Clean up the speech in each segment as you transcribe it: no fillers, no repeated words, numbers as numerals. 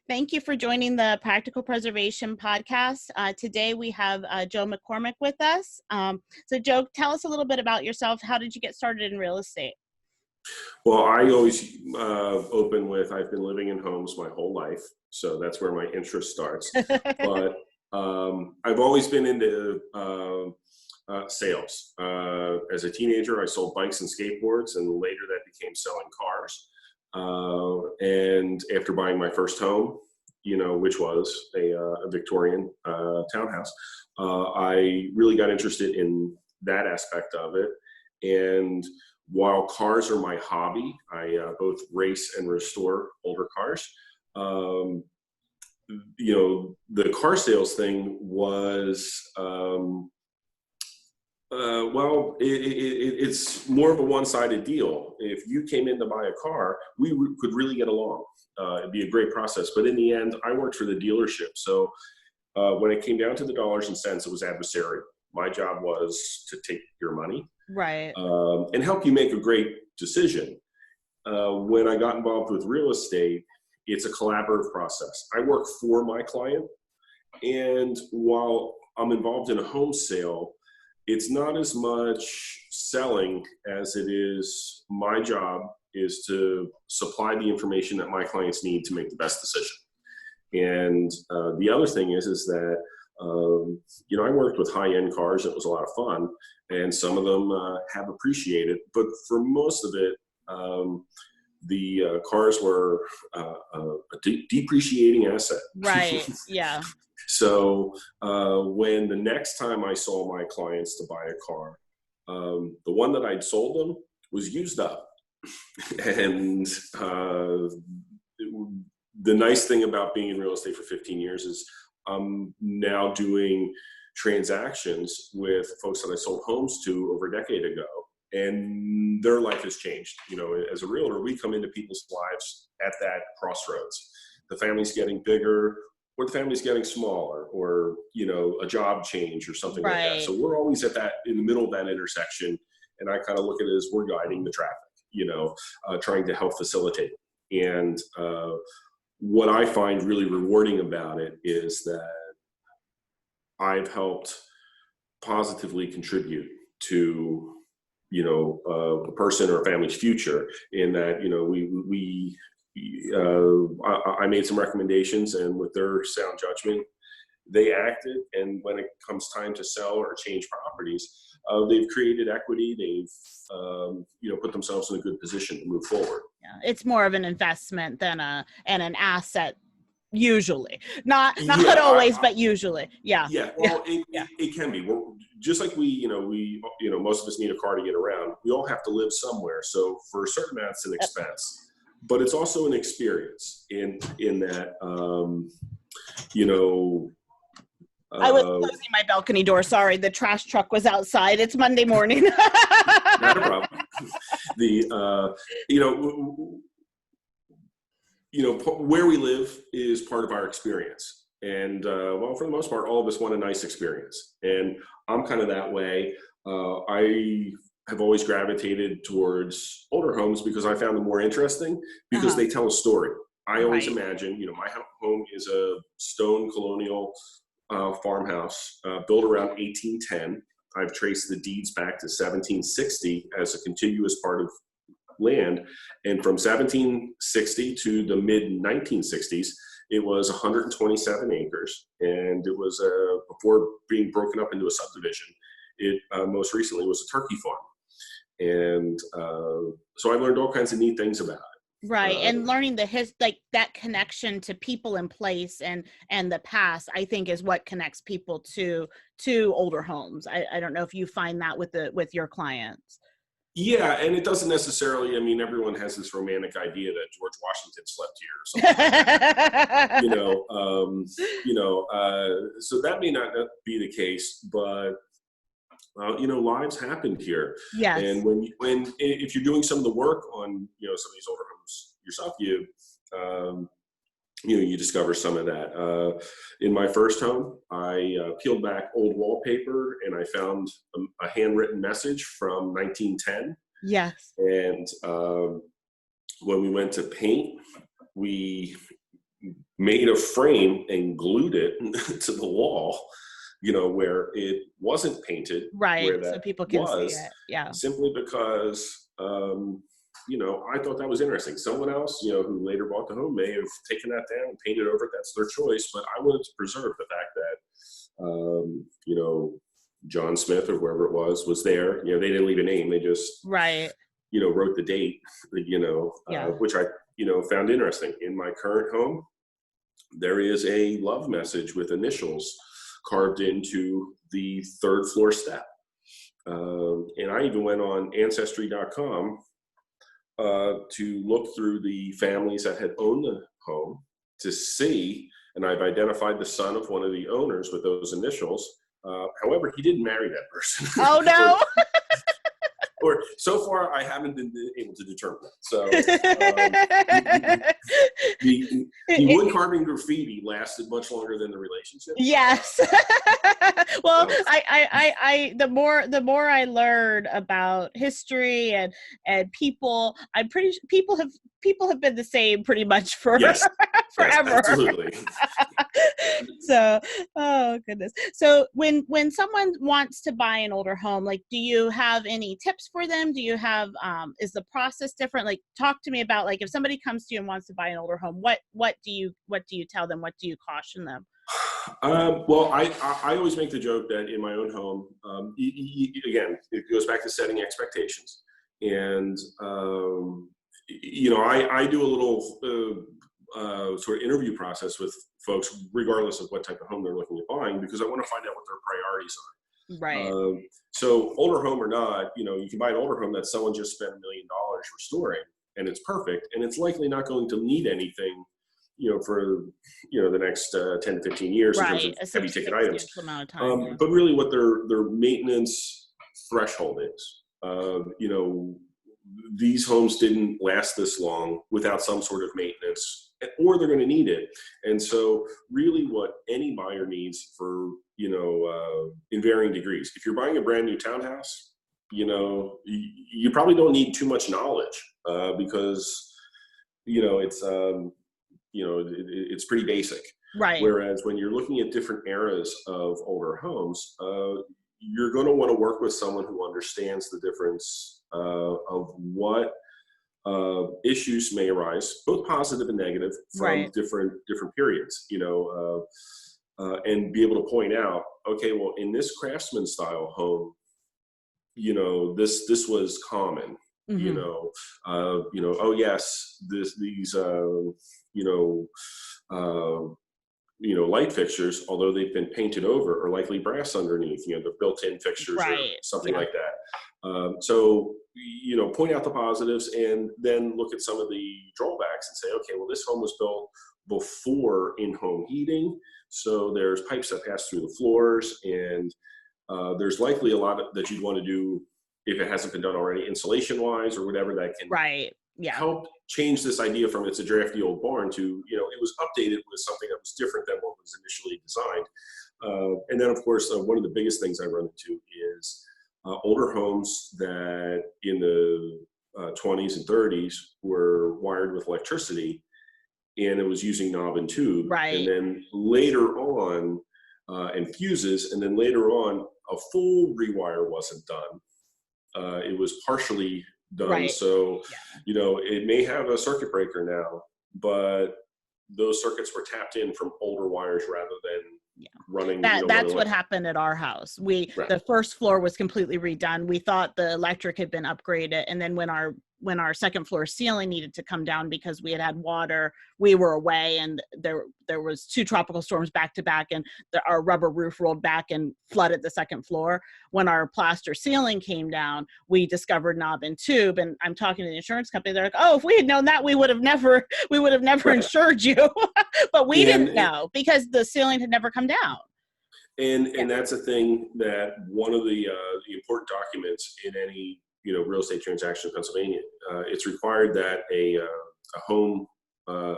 Thank you for joining the Practical Preservation Podcast. Today we have Joe McCormick with us. So Joe, tell us a little bit about yourself. How did you get started in real estate? Well, I always open with, I've been living in homes my whole life, so that's where my interest starts. But I've always been into sales. As a teenager, I sold bikes and skateboards, and later that became selling cars. And after buying my first home, which was a Victorian townhouse, I really got interested in that aspect of it. And while cars are my hobby, I both race and restore older cars. The car sales thing was, it's more of a one-sided deal. If you came in to buy a car, we could really get along. It'd be a great process. But in the end, I worked for the dealership. So when it came down to the dollars and cents, it was adversarial. My job was to take your money, right, and help you make a great decision. When I got involved with real estate, it's a collaborative process. I work for my client, and while I'm involved in a home sale, it's not as much selling as it is my job is to supply the information that my clients need to make the best decision. And the other thing is that I worked with high-end cars. It was a lot of fun, and some of them have appreciated. But for most of it, the cars were a depreciating asset. right, yeah. So when the next time I saw my clients to buy a car, the one that I'd sold them was used up. And the nice thing about being in real estate for 15 years is I'm now doing transactions with folks that I sold homes to over a decade ago, and their life has changed. As a realtor, we come into people's lives at that crossroads. The family's getting bigger, or the family's getting smaller, or a job change or something like that. So we're always in the middle of that intersection, and I kind of look at it as we're guiding the traffic, trying to help facilitate. And what I find really rewarding about it is that I've helped positively contribute to a person or a family's future, in that I made some recommendations, and with their sound judgment, they acted. And when it comes time to sell or change properties, they've created equity. They've put themselves in a good position to move forward. Yeah, it's more of an investment than an asset. Usually, not always, but usually. Yeah. Yeah. Well, it can be. Well, just like we most of us need a car to get around. We all have to live somewhere. So for a certain amount, it's an expense, but it's also an experience in that, I was closing my balcony door. Sorry, the trash truck was outside. It's Monday morning. Not a problem. Where we live is part of our experience. And for the most part, all of us want a nice experience. And I'm kind of that way. I have always gravitated towards older homes because I found them more interesting, because they tell a story. I always imagine, my home is a stone colonial farmhouse built around 1810. I've traced the deeds back to 1760 as a contiguous part of land, and from 1760 to the mid 1960s, it was 127 acres, and it was before being broken up into a subdivision. It most recently was a turkey farm, and so I learned all kinds of neat things about it. Right, and learning that connection to people in place and the past, I think, is what connects people to older homes. I don't know if you find that with your clients. Yeah, and it doesn't necessarily. I mean, everyone has this romantic idea that George Washington slept here or something. So that may not be the case, but lives happened here. Yes. And if you're doing some of the work on some of these older homes yourself, you discover some of that. In my first home, I peeled back old wallpaper, and I found a handwritten message from 1910. Yes. And when we went to paint, we made a frame and glued it to the wall, where it wasn't painted, Right. where So that people can see was, it. Yeah. simply because, I thought that was interesting. Someone else, who later bought the home may have taken that down and painted over it. That's their choice. But I wanted to preserve the fact that, John Smith or whoever it was there. They didn't leave a name. They just, Right. wrote the date, Yeah. which I, found interesting. In my current home, there is a love message with initials carved into the third floor step. And I even went on Ancestry.com to look through the families that had owned the home to see, and I've identified the son of one of the owners with those initials. However, he didn't marry that person. Oh, no. or so far, I haven't been able to determine that. So the wood carving graffiti lasted much longer than the relationship. Yes. Well, So, the more I learn about history and people, I'm pretty sure people have been the same pretty much for yes, forever. yes, absolutely. So, oh goodness. So when someone wants to buy an older home, like, do you have any tips for them? Do you have, is the process different? Like, talk to me about, like, if somebody comes to you and wants to buy an older home, what do you tell them? What do you caution them? Well, I always make the joke that in my own home, again, it goes back to setting expectations. And, I do a little sort of interview process with folks, regardless of what type of home they're looking at buying, because I want to find out what their priorities are. Right. So older home or not, you can buy an older home that someone just spent $1 million restoring, and it's perfect, and it's likely not going to need anything, for, the next 10 to 15 years in terms of heavy ticket items. Amount of time, yeah. But really what their maintenance threshold is. These homes didn't last this long without some sort of maintenance, or they're going to need it. And so really what any buyer needs for, in varying degrees, if you're buying a brand new townhouse, you probably don't need too much knowledge, because, it's pretty basic. Right. Whereas when you're looking at different eras of older homes, you're going to want to work with someone who understands the difference of what issues may arise, both positive and negative, from different periods, and be able to point out, okay, well, in this craftsman style home, this was common. Mm-hmm. Oh yes, these light fixtures, although they've been painted over, are likely brass underneath, the built-in fixtures or something like that. So, point out the positives and then look at some of the drawbacks and say, okay, well, this home was built before in-home heating, so there's pipes that pass through the floors, and there's likely a lot that you'd want to do, if it hasn't been done already, insulation-wise or whatever, that can help change this idea from it's a drafty old barn to, it was updated with something that was different than what was initially designed. And then, of course, one of the biggest things I run into is older homes that in the 20s and 30s were wired with electricity, and it was using knob and tube. And then later on, and fuses, and then later on, a full rewire wasn't done. It was partially done. So, it may have a circuit breaker now, but those circuits were tapped in from older wires rather than running. That's what happened at our house. The first floor was completely redone. We thought the electric had been upgraded. And then when our second floor ceiling needed to come down because we had water, we were away, and there was 2 tropical storms back to back, and our rubber roof rolled back and flooded the second floor. When our plaster ceiling came down, we discovered knob and tube, and I'm talking to the insurance company. They're like, oh, if we had known that, we would have never insured you. But we didn't know, because the ceiling had never come down. And that's a thing that one of the important documents in any real estate transaction in Pennsylvania, it's required that a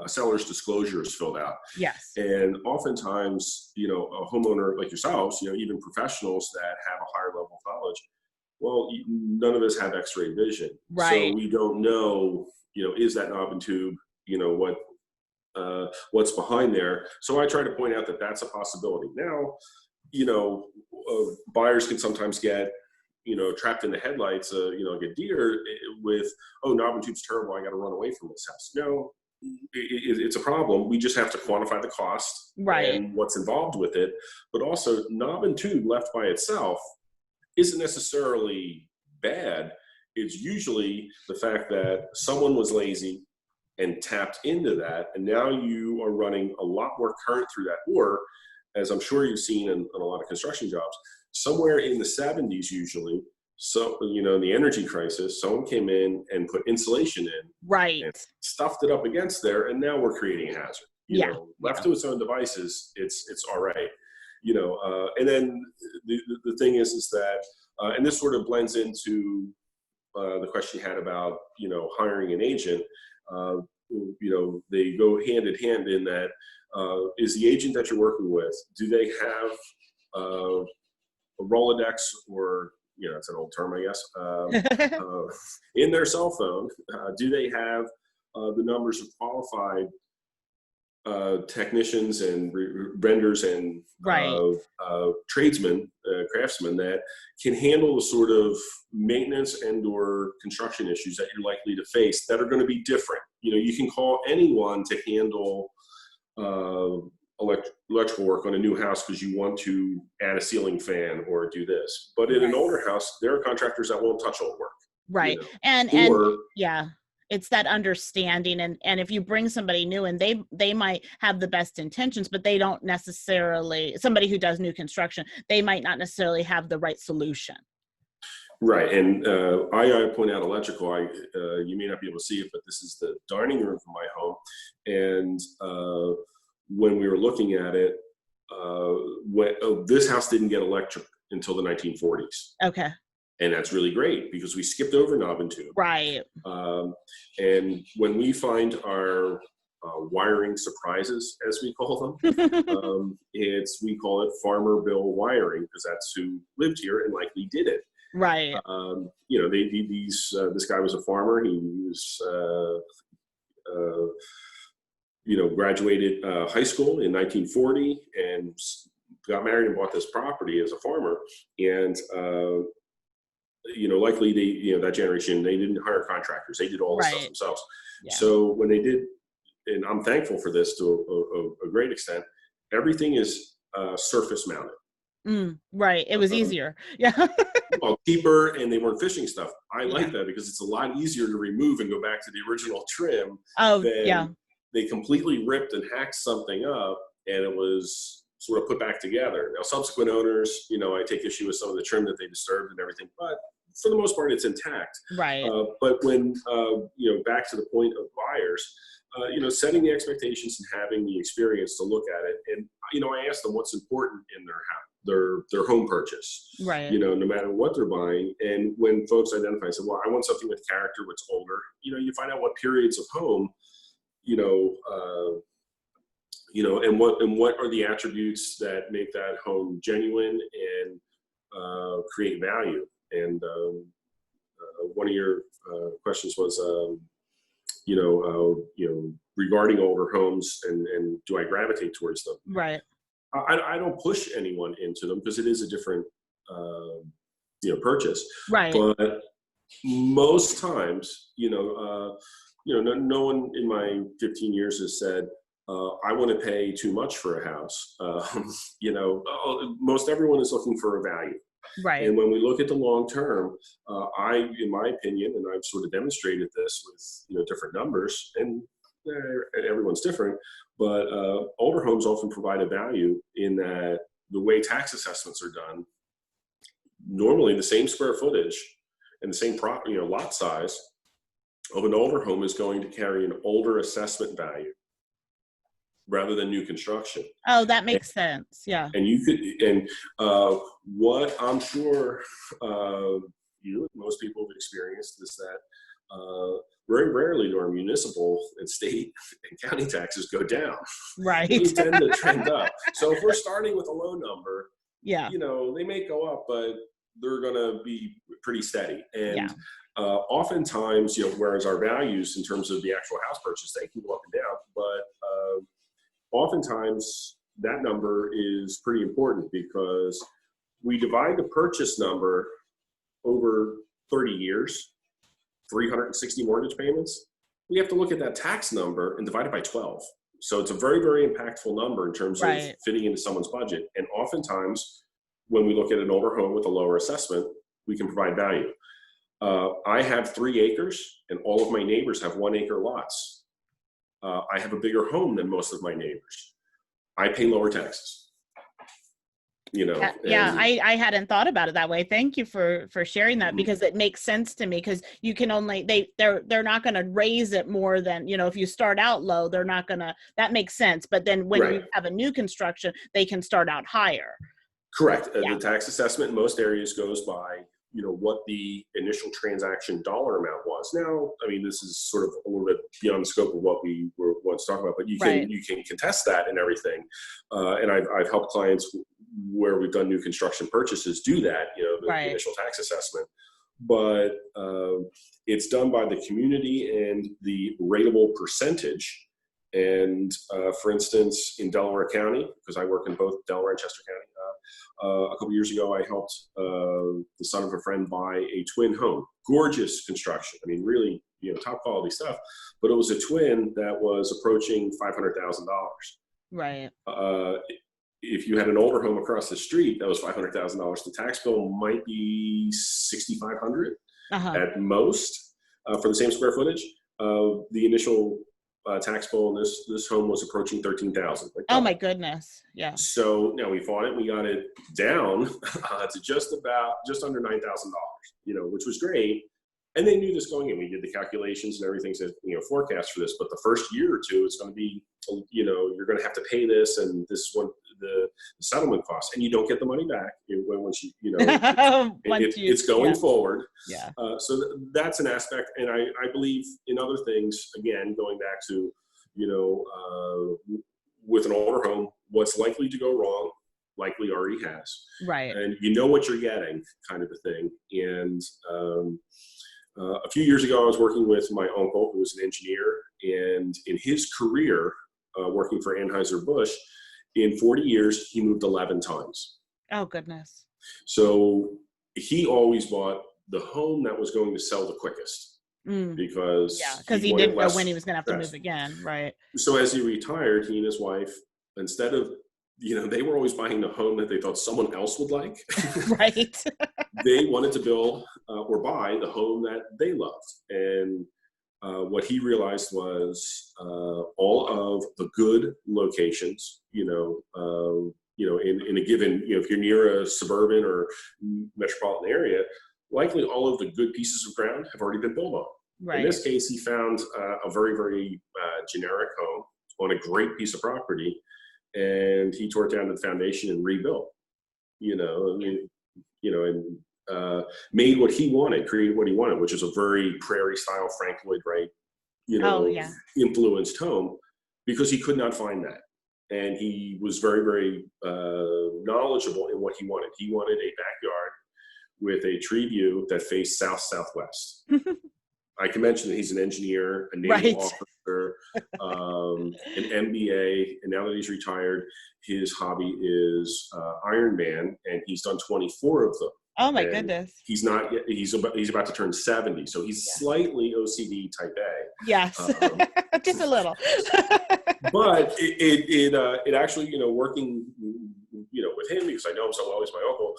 seller's disclosure is filled out. Yes. And oftentimes, a homeowner like yourselves, even professionals that have a higher level of knowledge, well, none of us have X-ray vision, so we don't know, is that knob and tube, what what's behind there. So I try to point out that that's a possibility. Now, buyers can sometimes get, trapped in the headlights, like a deer with, oh, knob and tube's terrible, I got to run away from this house. No, it's a problem. We just have to quantify the cost and what's involved with it. But also, knob and tube left by itself isn't necessarily bad. It's usually the fact that someone was lazy and tapped into that, and now you are running a lot more current through that. Or, as I'm sure you've seen in a lot of construction jobs, somewhere in the 70s usually, so in the energy crisis, someone came in and put insulation in, and stuffed it up against there, and now we're creating a hazard. Left to its own devices, it's all right. And then the thing is that, and this sort of blends into the question you had about hiring an agent. They go hand in hand in that, is the agent that you're working with, do they have a Rolodex, or it's an old term, I guess, in their cell phone? Do they have the numbers of qualified technicians and vendors and tradesmen, craftsmen that can handle the sort of maintenance and or construction issues that you're likely to face that are going to be different? You can call anyone to handle electrical work on a new house because you want to add a ceiling fan or do this. But in an older house, there are contractors that won't touch old work. And it's that understanding. And if you bring somebody new and they might have the best intentions, but they don't necessarily, somebody who does new construction, they might not necessarily have the right solution. Right. And I point out electrical, you may not be able to see it, but this is the dining room for my home. And when we were looking at it, this house didn't get electric until the 1940s. Okay. And that's really great because we skipped over knob and tube. Right. And when we find our wiring surprises, as we call them, we call it Farmer Bill wiring, because that's who lived here and likely did it. Right. This guy was a farmer. He was, graduated high school in 1940 and got married and bought this property as a farmer. And, likely that generation, they didn't hire contractors. They did all the stuff themselves. Yeah. So when they did, and I'm thankful for this to a great extent, everything is surface mounted. Right. It was easier. Yeah. Well, cheaper, and they weren't fishing stuff. I like that because it's a lot easier to remove and go back to the original trim. They completely ripped and hacked something up, and it was sort of put back together. Now, subsequent owners, I take issue with some of the trim that they disturbed and everything, but for the most part, it's intact. Right. But when, back to the point of buyers, setting the expectations and having the experience to look at it. And, I ask them what's important in their home purchase, right? No matter what they're buying. And when folks identify and say, well, I want something with character, what's older, you find out what periods of home, and what are the attributes that make that home genuine and create value. And one of your questions was, regarding older homes and do I gravitate towards them? Right. I don't push anyone into them because it is a different, purchase. Right. But most times, no one in my 15 years has said, I want to pay too much for a house. Most everyone is looking for a value. Right. And when we look at the long term, in my opinion, and I've sort of demonstrated this with different numbers, and everyone's different, but older homes often provide a value in that the way tax assessments are done, normally the same square footage and the same lot size of an older home is going to carry an older assessment value rather than new construction. Oh, that makes sense. Yeah. And what I'm sure you and most people have experienced is that very rarely do our municipal and state and county taxes go down. Right. They tend to trend up. So if we're starting with a low number, yeah, they may go up, but they're going to be pretty steady. And oftentimes, whereas our values in terms of the actual house purchase, they can go up and down, but oftentimes that number is pretty important because we divide the purchase number over 30 years, 360 mortgage payments. We have to look at that tax number and divide it by 12. So it's a very, very impactful number in terms of fitting into someone's budget. And oftentimes, when we look at an older home with a lower assessment, we can provide value. I have 3 acres, and all of my neighbors have 1 acre lots. I have a bigger home than most of my neighbors. I pay lower taxes. I hadn't thought about it that way. Thank you for sharing that, because it makes sense to me, because you can only they're not going to raise it more than, if you start out low, they're not going to, that makes sense. But then when you have a new construction, they can start out higher. Correct. The tax assessment in most areas goes by what the initial transaction dollar amount was. Now, I mean, this is sort of a little bit beyond the scope of what we were once talking about, but you can contest that and everything. And I've helped clients where we've done new construction purchases do that, the initial tax assessment. But it's done by the community and the rateable percentage. And for instance, in Delaware County, because I work in both Delaware and Chester County, a couple years ago, I helped the son of a friend buy a twin home. Gorgeous construction. I mean, really, top quality stuff. But it was a twin that was approaching $500,000. Right. If you had an older home across the street, that was $500,000. The tax bill might be $6,500 at most for the same square footage. The initial tax bill on this home was approaching $13,000. Oh my goodness! Yeah. So now we fought it. We got it down to just under $9,000. Which was great. And they knew this going in. We did the calculations and everything said, forecast for this. But the first year or two, it's going to be, you're going to have to pay this, and this is what the settlement costs, and you don't get the money back once it's going forward. Yeah. So that's an aspect, and I believe in other things. Again, going back to with an older home, what's likely to go wrong likely already has. Right. And what you're getting, kind of a thing. And a few years ago, I was working with my uncle, who was an engineer, and in his career, working for Anheuser-Busch, in 40 years, he moved 11 times. Oh, goodness. So he always bought the home that was going to sell the quickest because he didn't know when he was going to have to move again. Right. So as he retired, he and his wife, instead of, they were always buying the home that they thought someone else would like. Right. They wanted to build or buy the home that they loved. And what he realized was all of the good locations, in a given, if you're near a suburban or metropolitan area, likely all of the good pieces of ground have already been built on. Right. In this case, he found a very, very generic home on a great piece of property, and he tore it down to the foundation and rebuilt. Made what he wanted, created what he wanted, which is a very prairie-style Frank Lloyd Wright, influenced home, because he could not find that. And he was very, very knowledgeable in what he wanted. He wanted a backyard with a tree view that faced south-southwest. I can mention that he's an engineer, a naval officer, an MBA, and now that he's retired, his hobby is Ironman, and he's done 24 of them. Oh my goodness! He's not yet. He's about to turn 70, so he's slightly OCD type A. Yes, just a little. But it actually, working, with him, because I know him so well, he's my uncle.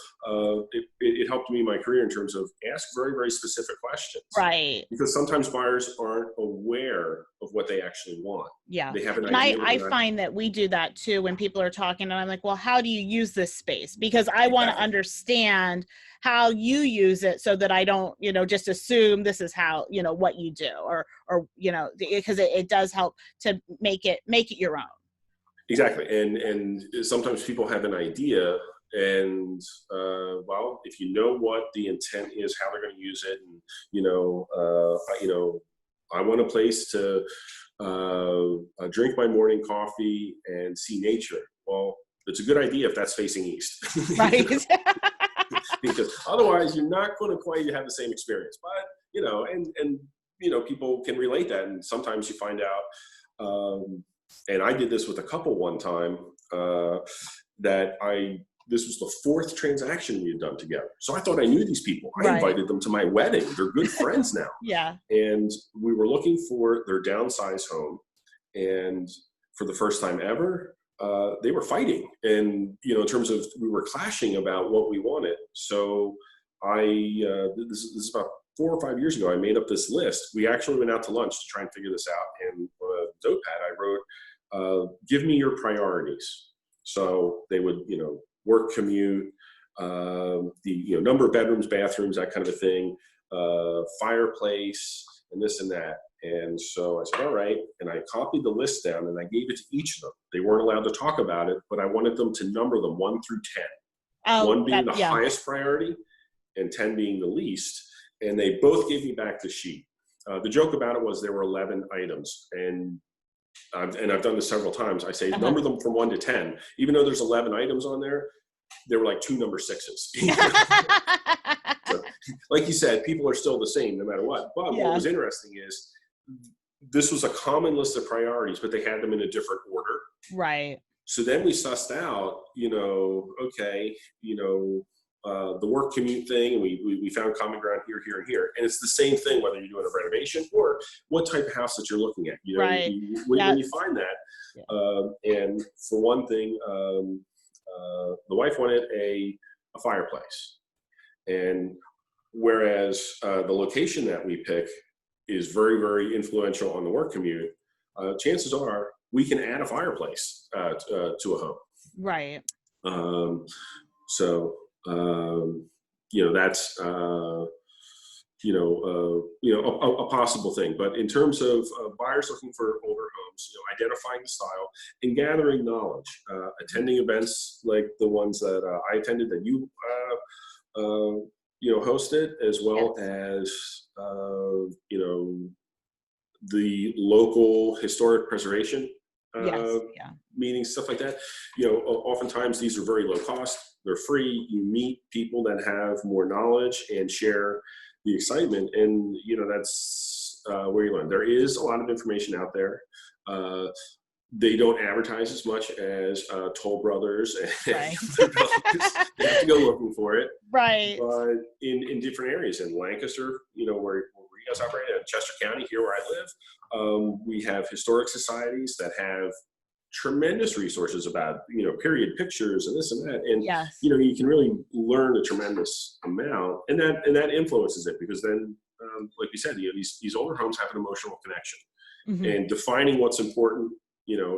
It helped me in my career in terms of ask very, very specific questions. Right. Because sometimes buyers aren't aware of what they actually want. Yeah. They have an idea. I find that we do that too when people are talking, and I'm like, well, how do you use this space? Because I want to understand how you use it, so that I don't, just assume this is how, what you do, or because it does help to make it your own. Exactly. And sometimes people have an idea, and if you know what the intent is, how they're going to use it, and I want a place to drink my morning coffee and see nature. Well, it's a good idea if that's facing east. Right. Because otherwise you're not going to quite have the same experience. But, and people can relate that. And sometimes you find out, And I did this with a couple one time, this was the fourth transaction we had done together. So I thought I knew these people. I invited them to my wedding. They're good friends now. Yeah. And we were looking for their downsized home. And for the first time ever, they were fighting. And, in terms of, we were clashing about what we wanted. So this is about 4 or 5 years ago, I made up this list. We actually went out to lunch to try and figure this out. And on a notepad, I wrote, give me your priorities. So they would, work commute, the number of bedrooms, bathrooms, that kind of a thing, fireplace, and this and that. And so I said, all right. And I copied the list down and I gave it to each of them. They weren't allowed to talk about it, but I wanted them to number them 1 through 10. Oh, 1 being the highest priority and 10 being the least. And they both gave me back the sheet. The joke about it was there were 11 items. And I've done this several times. I say, number them from 1 to 10. Even though there's 11 items on there, there were like 2 number 6s. So, like you said, people are still the same no matter what. But what was interesting is this was a common list of priorities, but they had them in a different order. Right. So then we sussed out, okay, the work commute thing, and we found common ground here, here, and here. And it's the same thing whether you're doing a renovation or what type of house that you're looking at. Right. When you find that, and for one thing, the wife wanted a fireplace. And whereas the location that we pick is very, very influential on the work commute, chances are we can add a fireplace to a home. Right. That's a possible thing. But in terms of buyers looking for older homes, identifying the style and gathering knowledge, attending events like the ones that I attended that you hosted, as well as the local historic preservation meetings, stuff like that. Oftentimes these are very low cost. They're free. You meet people that have more knowledge and share the excitement. And, that's where you learn. There is a lot of information out there. They don't advertise as much as Toll Brothers. And you have to go looking for it. Right. But in different areas, in Lancaster, where you guys operate, in Chester County, here where I live, we have historic societies that have tremendous resources about, period pictures and this and that. And, you can really learn a tremendous amount, and that influences it, because then, like you said, these older homes have an emotional connection, and defining what's important,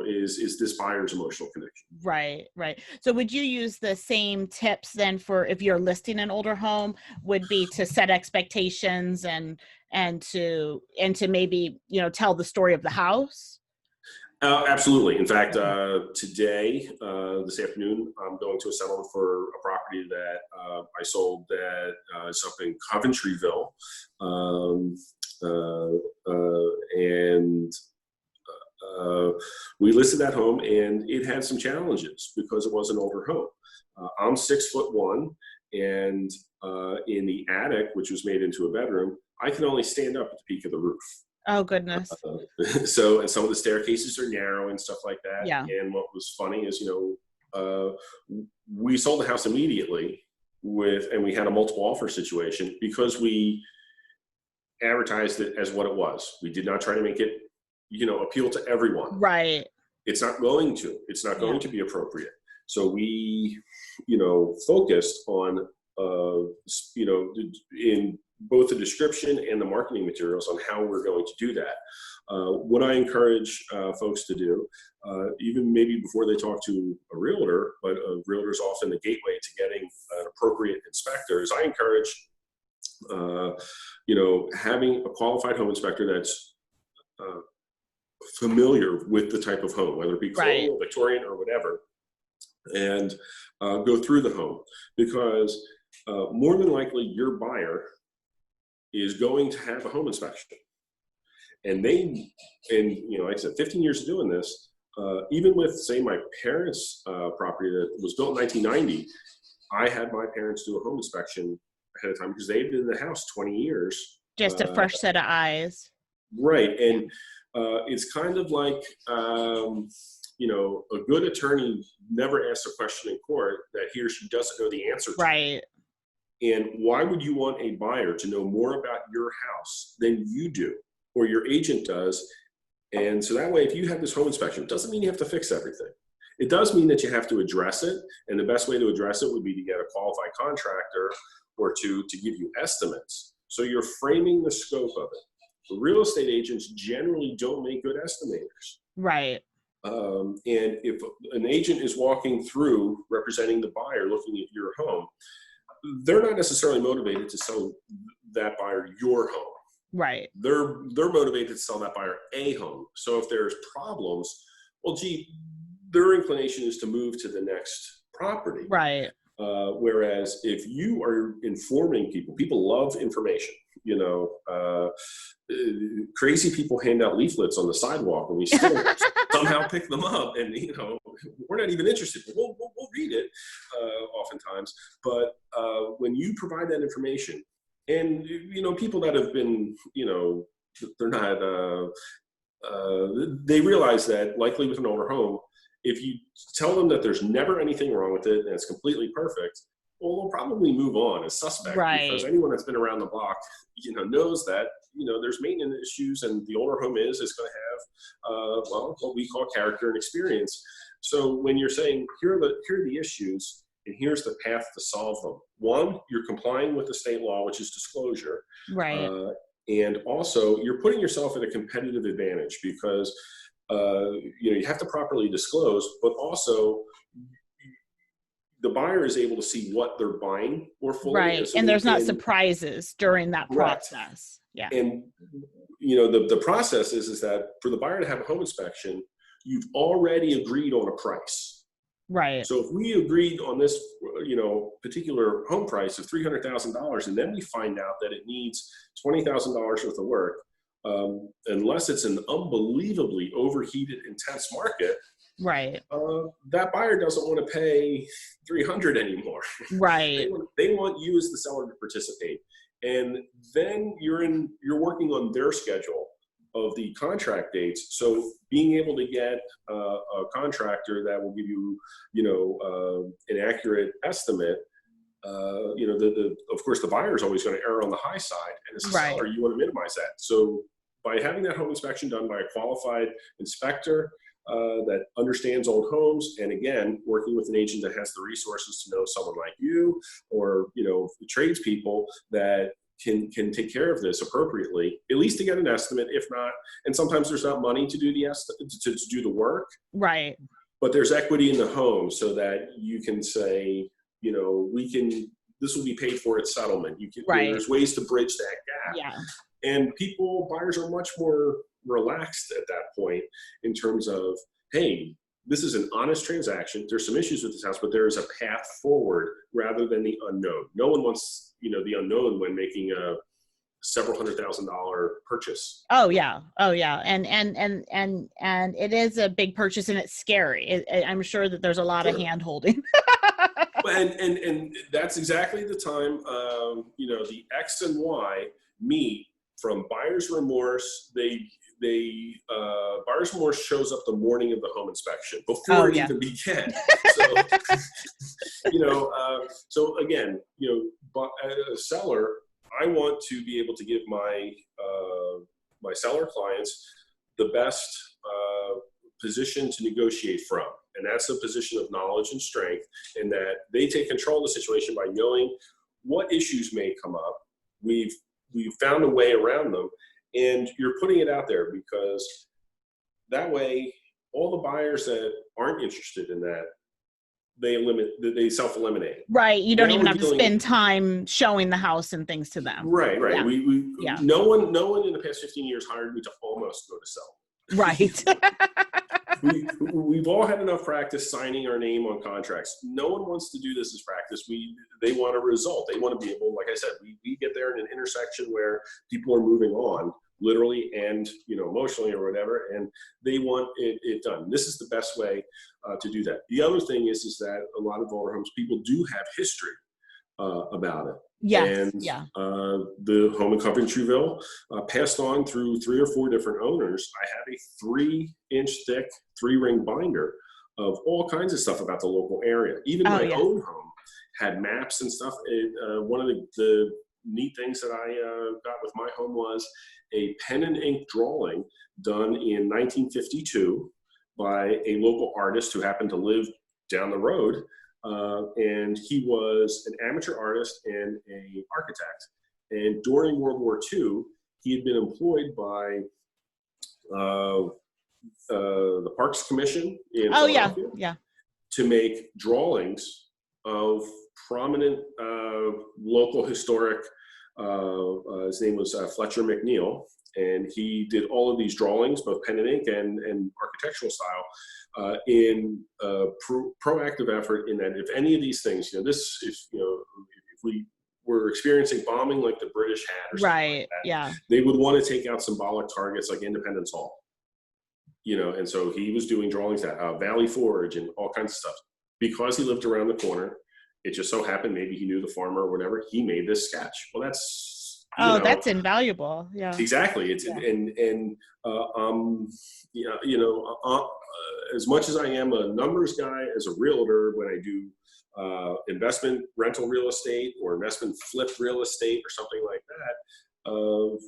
is this buyer's emotional connection. Right. So would you use the same tips then for if you're listing an older home, would be to set expectations and to maybe, tell the story of the house? Absolutely. In fact, today, this afternoon, I'm going to a settlement for a property that I sold that is up in Coventryville. We listed that home, and it had some challenges because it was an older home. I'm 6'1", and in the attic, which was made into a bedroom, I can only stand up at the peak of the roof. Oh, goodness. And some of the staircases are narrow and stuff like that. Yeah. And what was funny is, we sold the house immediately and we had a multiple offer situation because we advertised it as what it was. We did not try to make it, appeal to everyone. Right. It's not going to be appropriate. So we, focused on, in both the description and the marketing materials on how we're going to do that. What I encourage folks to do, even maybe before they talk to a realtor, but a realtor is often the gateway to getting an appropriate inspector, is I encourage, having a qualified home inspector that's familiar with the type of home, whether it be colonial, Victorian, or whatever, and go through the home, because more than likely your buyer is going to have a home inspection. And like I said, 15 years of doing this, even with, say, my parents' property that was built in 1990, I had my parents do a home inspection ahead of time because they'd been in the house 20 years. Just a fresh set of eyes. Right. And It's kind of like, you know, a good attorney never asks a question in court that he or she doesn't know the answer to. Right. And why would you want a buyer to know more about your house than you do or your agent does? And so that way, if you have this home inspection, it doesn't mean you have to fix everything. It does mean that you have to address it. And the best way to address it would be to get a qualified contractor or two to give you estimates. So you're framing the scope of it. Real estate agents generally don't make good estimators. Right. And if an agent is walking through representing the buyer looking at your home, they're not necessarily motivated to sell that buyer your home. Right. They're motivated to sell that buyer a home. So if there's problems, well, gee, their inclination is to move to the next property. Right. Whereas if you are informing people, people love information. You know, crazy people hand out leaflets on the sidewalk, and we still somehow pick them up. And you know, we're not even interested. We'll read it oftentimes. But when you provide that information, and you know, people that have been, you know, they're not. They realize that likely with an older home, if you tell them that there's never anything wrong with it and it's completely perfect, well, they'll probably move on as suspect. Right. Because anyone that's been around the block, you know, knows that, you know, there's maintenance issues, and the older home is going to have, well, what we call character and experience. So when you're saying, here are the issues, and here's the path to solve them. One, you're complying with the state law, which is disclosure. Right. And also, you're putting yourself at a competitive advantage because, you know, you have to properly disclose, but also the buyer is able to see what they're buying more fully. Right. So and there's not surprises during that Correct. process. Yeah. And, you know, the process is that for the buyer to have a home inspection, you've already agreed on a price. Right. So if we agreed on this, you know, particular home price of $300,000, and then we find out that it needs $20,000 worth of work, unless it's an unbelievably overheated, intense market, right, that buyer doesn't want to pay $300 anymore. Right. They want you as the seller to participate, and then you're working on their schedule of the contract dates. So being able to get a contractor that will give you, you know, an accurate estimate. You know, of course, the buyer is always going to err on the high side, and as a Right. seller, you want to minimize that. So by having that home inspection done by a qualified inspector that understands old homes, and again, working with an agent that has the resources to know someone like you, or you know, tradespeople that can take care of this appropriately, at least to get an estimate, if not, and sometimes there's not money to do to do the work. Right. But there's equity in the home so that you can say, you know, this will be paid for at settlement. You can, Right. There's ways to bridge that gap. Yeah. And buyers are much more relaxed at that point in terms of, hey, this is an honest transaction. There's some issues with this house, but there is a path forward rather than the unknown. No one wants, you know, the unknown when making a several $100,000 purchase. Oh yeah. And it is a big purchase, and it's scary. I'm sure that there's a lot of hand holding. and that's exactly the time, you know, the X and Y meet from buyer's remorse. Buyer's remorse shows up the morning of the home inspection before it even begins. So, you know, so again, you know, as a seller, I want to be able to give my seller clients the best position to negotiate from. And that's a position of knowledge and strength, in that they take control of the situation by knowing what issues may come up. We've found a way around them, and you're putting it out there because that way all the buyers that aren't interested in that, they self-eliminate. Right. You don't even have to spend time showing the house and things to them. Right. Yeah. No one in the past 15 years hired me to almost go to sell. Right. We've all had enough practice signing our name on contracts. No one wants to do this as practice. They want a result. They want to be able, like I said, we get there in an intersection where people are moving on, literally and, you know, emotionally or whatever, and they want it done. This is the best way to do that. The other thing is that a lot of older homes, people do have history. about it. Yes. And Yeah. the home in Coventryville passed on through 3 or 4 different owners. I have a 3-inch thick 3-ring binder of all kinds of stuff about the local area. Even Oh, my yeah. own home had maps and stuff. One of the neat things that I got with my home was a pen and ink drawing done in 1952 by a local artist who happened to live down the road. And he was an amateur artist and an architect. And during World War II, he had been employed by the Parks Commission in Philadelphia to make drawings of prominent local historic, his name was Fletcher McNeil, and he did all of these drawings, both pen and ink and architectural style, in a proactive effort in that if any of these things, if we were experiencing bombing like the British had or something like that, they would want to take out symbolic targets like Independence Hall. And so he was doing drawings at Valley Forge and all kinds of stuff. Because he lived around the corner, it just so happened maybe he knew the farmer or whatever, he made this sketch. Well, that's that's invaluable. Yeah, exactly. It's as much as I am a numbers guy as a realtor, when I do investment rental real estate or investment flip real estate or something like that,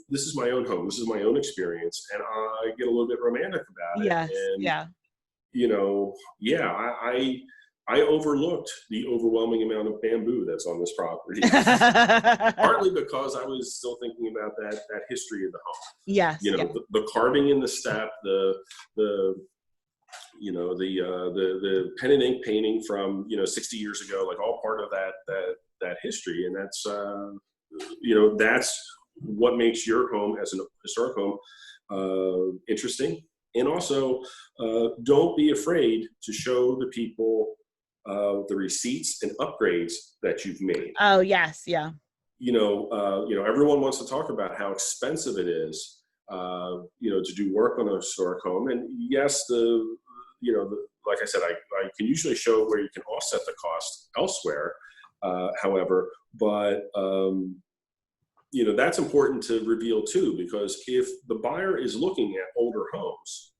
this is my own home. This is my own experience, and I get a little bit romantic about it. And I overlooked the overwhelming amount of bamboo that's on this property, partly because I was still thinking about that history of the home. Yes. The carving in the step, the pen and ink painting from 60 years ago, like all part of that history, and that's that's what makes your home as an historic home interesting. And also, don't be afraid to show the people the receipts and upgrades that you've made. Oh, yes. Yeah. Everyone wants to talk about how expensive it is, to do work on a historic home. And yes, like I said, I can usually show where you can offset the cost elsewhere. However, but that's important to reveal too, because if the buyer is looking at older homes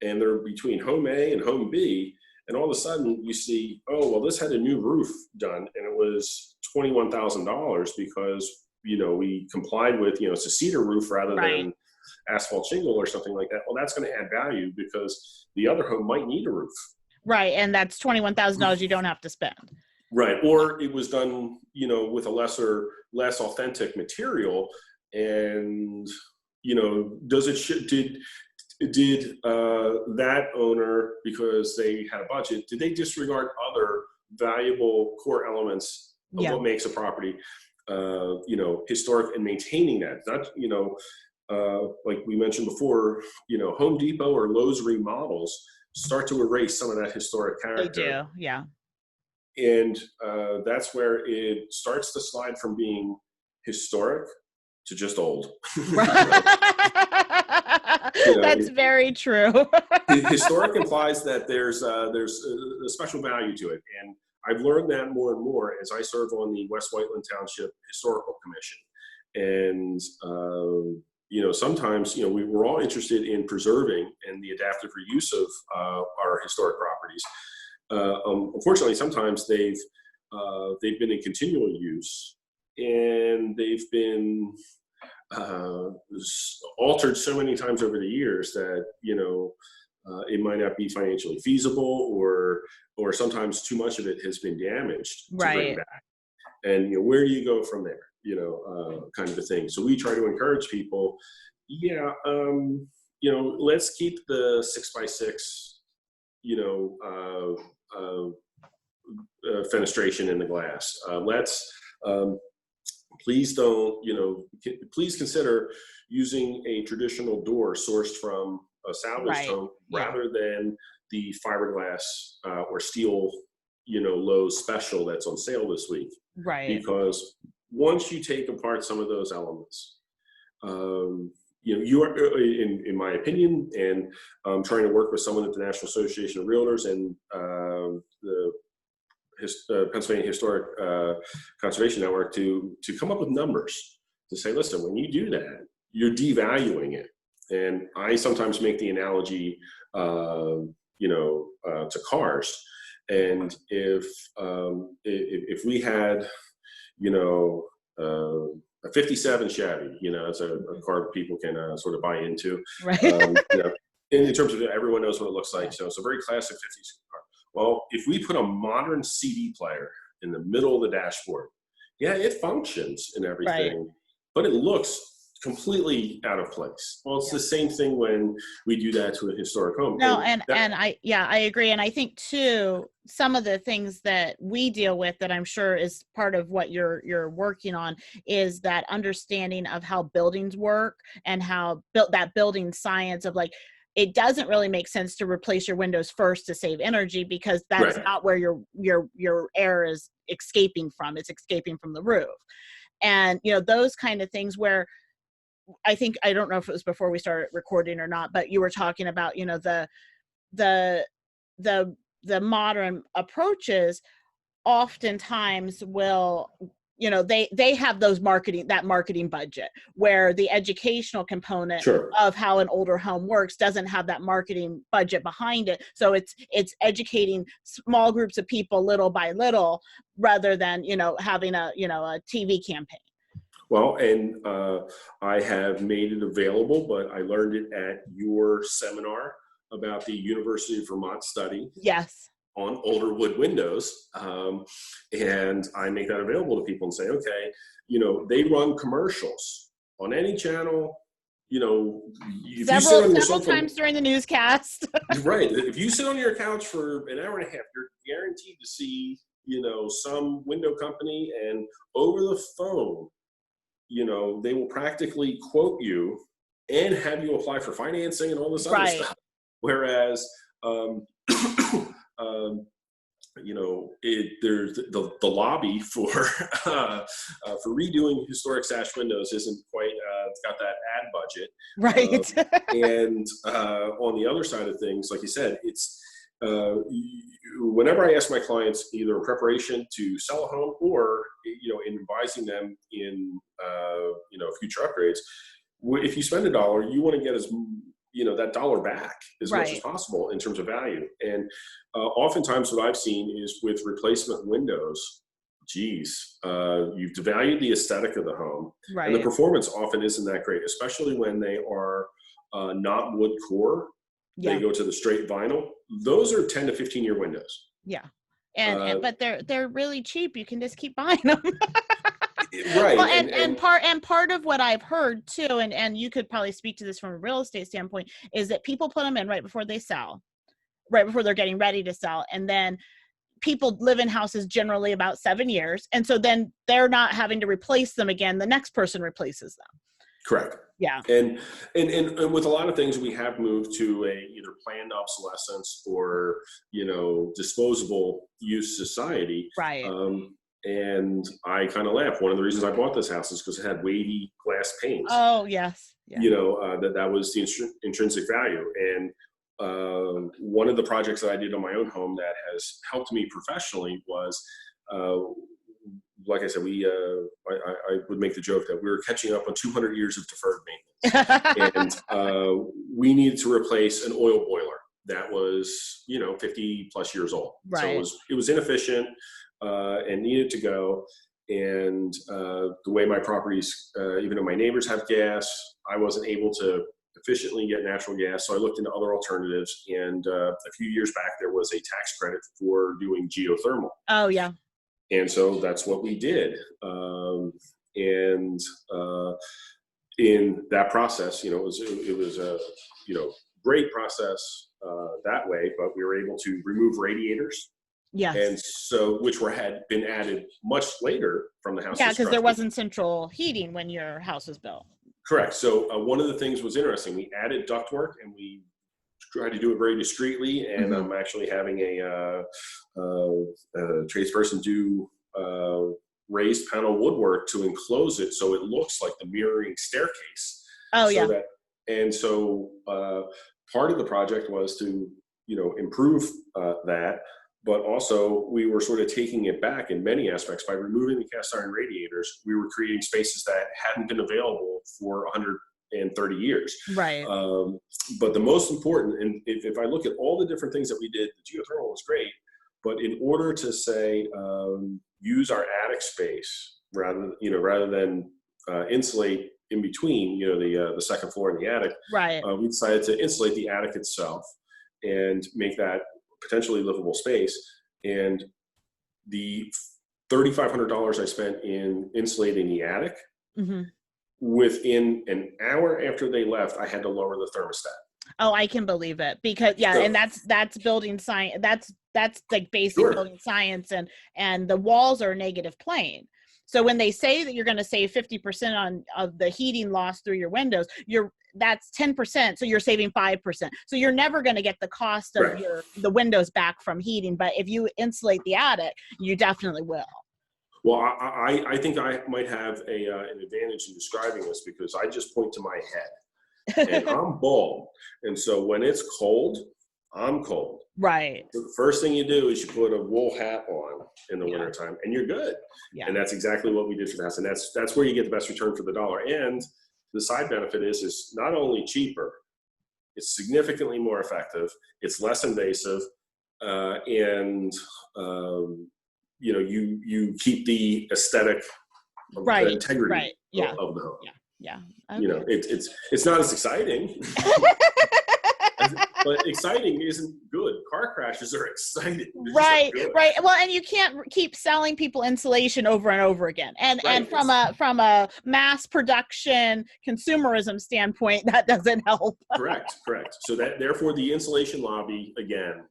and they're between home A and home B, and all of a sudden you see, oh, well, this had a new roof done and it was $21,000 because, we complied with, it's a cedar roof rather than asphalt shingle or something like that. Well, that's going to add value because the other home might need a roof. Right. And that's $21,000 you don't have to spend. Right. Or it was done, with a less authentic material. And, did that owner, because they had a budget, did they disregard other valuable core elements of what makes a property, historic, and maintaining that? Not, like we mentioned before, Home Depot or Lowe's remodels start to erase some of that historic character. They do, yeah. And that's where it starts to slide from being historic to just old. That's very true. Historic implies that there's a special value to it. And I've learned that more and more as I serve on the West Whiteland Township Historical Commission. And, sometimes, we're all interested in preserving and the adaptive reuse of our historic properties. Unfortunately, sometimes they've been in continual use, and they've been altered so many times over the years that it might not be financially feasible, or sometimes too much of it has been damaged to bring back. And where do you go from there? Kind of a thing. So we try to encourage people. Let's keep the 6x6. Fenestration in the glass. Please don't, please consider using a traditional door sourced from a salvaged home rather than the fiberglass or steel, Lowe's special that's on sale this week. Right. Because once you take apart some of those elements, you are, in my opinion, and I'm trying to work with someone at the National Association of Realtors and the Pennsylvania Historic Conservation Network to come up with numbers to say, listen, when you do that, you're devaluing it. And I sometimes make the analogy, to cars. And if we had, a 57 Chevy, it's a car that people can sort of buy into, Right. in terms of everyone knows what it looks like. So it's a very classic 50s car. Well, if we put a modern CD player in the middle of the dashboard, yeah, it functions and everything, Right. but it looks completely out of place. Well, it's the same thing when we do that to a historic home. No, and I agree. And I think too, some of the things that we deal with that I'm sure is part of what you're working on is that understanding of how buildings work and how that building science of like, it doesn't really make sense to replace your windows first to save energy because that's Right. not where your air is escaping from. It's escaping from the roof. And, those kind of things where I don't know if it was before we started recording or not, but you were talking about, the modern approaches oftentimes will, they have that marketing budget where the educational component Sure. of how an older home works doesn't have that marketing budget behind it. So it's educating small groups of people little by little rather than, having a TV campaign. Well, and I have made it available, but I learned it at your seminar about the University of Vermont study. Yes. On older wood windows. And I make that available to people and say, okay, they run commercials on any channel, if several times during the newscast. Right. If you sit on your couch for an hour and a half, you're guaranteed to see, some window company, and over the phone, they will practically quote you and have you apply for financing and all this other stuff. Whereas, there's the lobby for redoing historic sash windows isn't quite got that ad budget, right? And on the other side of things, like you said, it's whenever I ask my clients, either in preparation to sell a home or in advising them in future upgrades, if you spend $1, you want to get that dollar back as much as possible in terms of value. And oftentimes what I've seen is with replacement windows, you've devalued the aesthetic of the home, and the performance often isn't that great, especially when they are not wood core. They go to the straight vinyl. Those are 10 to 15 year windows. Yeah. But they're really cheap. You can just keep buying them. Right. Well, and part of what I've heard too, and you could probably speak to this from a real estate standpoint, is that people put them in right before they sell, right before they're getting ready to sell. And then people live in houses generally about 7 years. And so then they're not having to replace them again. The next person replaces them. Correct. Yeah. And with a lot of things, we have moved to a either planned obsolescence or, disposable use society. Right. And I kind of laugh. One of the reasons I bought this house is because it had wavy glass panes. Oh, yes. Yeah. That was the intrinsic value. And one of the projects that I did on my own home that has helped me professionally was, like I said, I would make the joke that we were catching up on 200 years of deferred maintenance. And we needed to replace an oil boiler that was, 50 plus years old. Right. So it was inefficient and needed to go. And the way my properties, even though my neighbors have gas, I wasn't able to efficiently get natural gas. So I looked into other alternatives. And a few years back, there was a tax credit for doing geothermal. Oh, yeah. And so that's what we did. In that process, it was a, great process that way, but we were able to remove radiators. Yes. And so, which had been added much later from the house. Yeah, because there wasn't central heating when your house was built. Correct. So one of the things was interesting. We added ductwork, and we tried to do it very discreetly. And I'm actually having a tradesperson do raised panel woodwork to enclose it so it looks like the mirroring staircase. Oh, yeah. So part of the project was to, improve that. but also we were sort of taking it back in many aspects by removing the cast iron radiators. We were creating spaces that hadn't been available for 130 years. Right. But the most important, and if I look at all the different things that we did, the geothermal was great, but in order to say, use our attic space rather than insulate in between, the second floor and the attic, Right. we decided to insulate the attic itself and make that potentially livable space. And the $3,500 I spent in insulating the attic, Mm-hmm. within an hour after they left, I had to lower the thermostat. Oh, I can believe it, because and that's building science. That's like basic Sure. building science, and the walls are a negative plane. So when they say that you're going to save 50% of the heating loss through your windows, that's 10%. So you're saving 5%. So you're never going to get the cost of Right. the windows back from heating. But if you insulate the attic, you definitely will. Well, I think I might have an advantage in describing this because I just point to my head, and I'm bald. And so when it's cold, I'm cold. Right. So the first thing you do is you put a wool hat on in the wintertime, and you're good. Yeah. And that's exactly what we did for the house. And that's where you get the best return for the dollar. And the side benefit is not only cheaper, it's significantly more effective, it's less invasive, and you keep the aesthetic, Right. the integrity Right. Yeah. of the home. Yeah. Okay. It's not as exciting. But exciting isn't good. Car crashes are exciting. Right. Well, and you can't keep selling people insulation over and over again. And Right. And from a mass production consumerism standpoint, that doesn't help. Correct. So therefore the insulation lobby, again,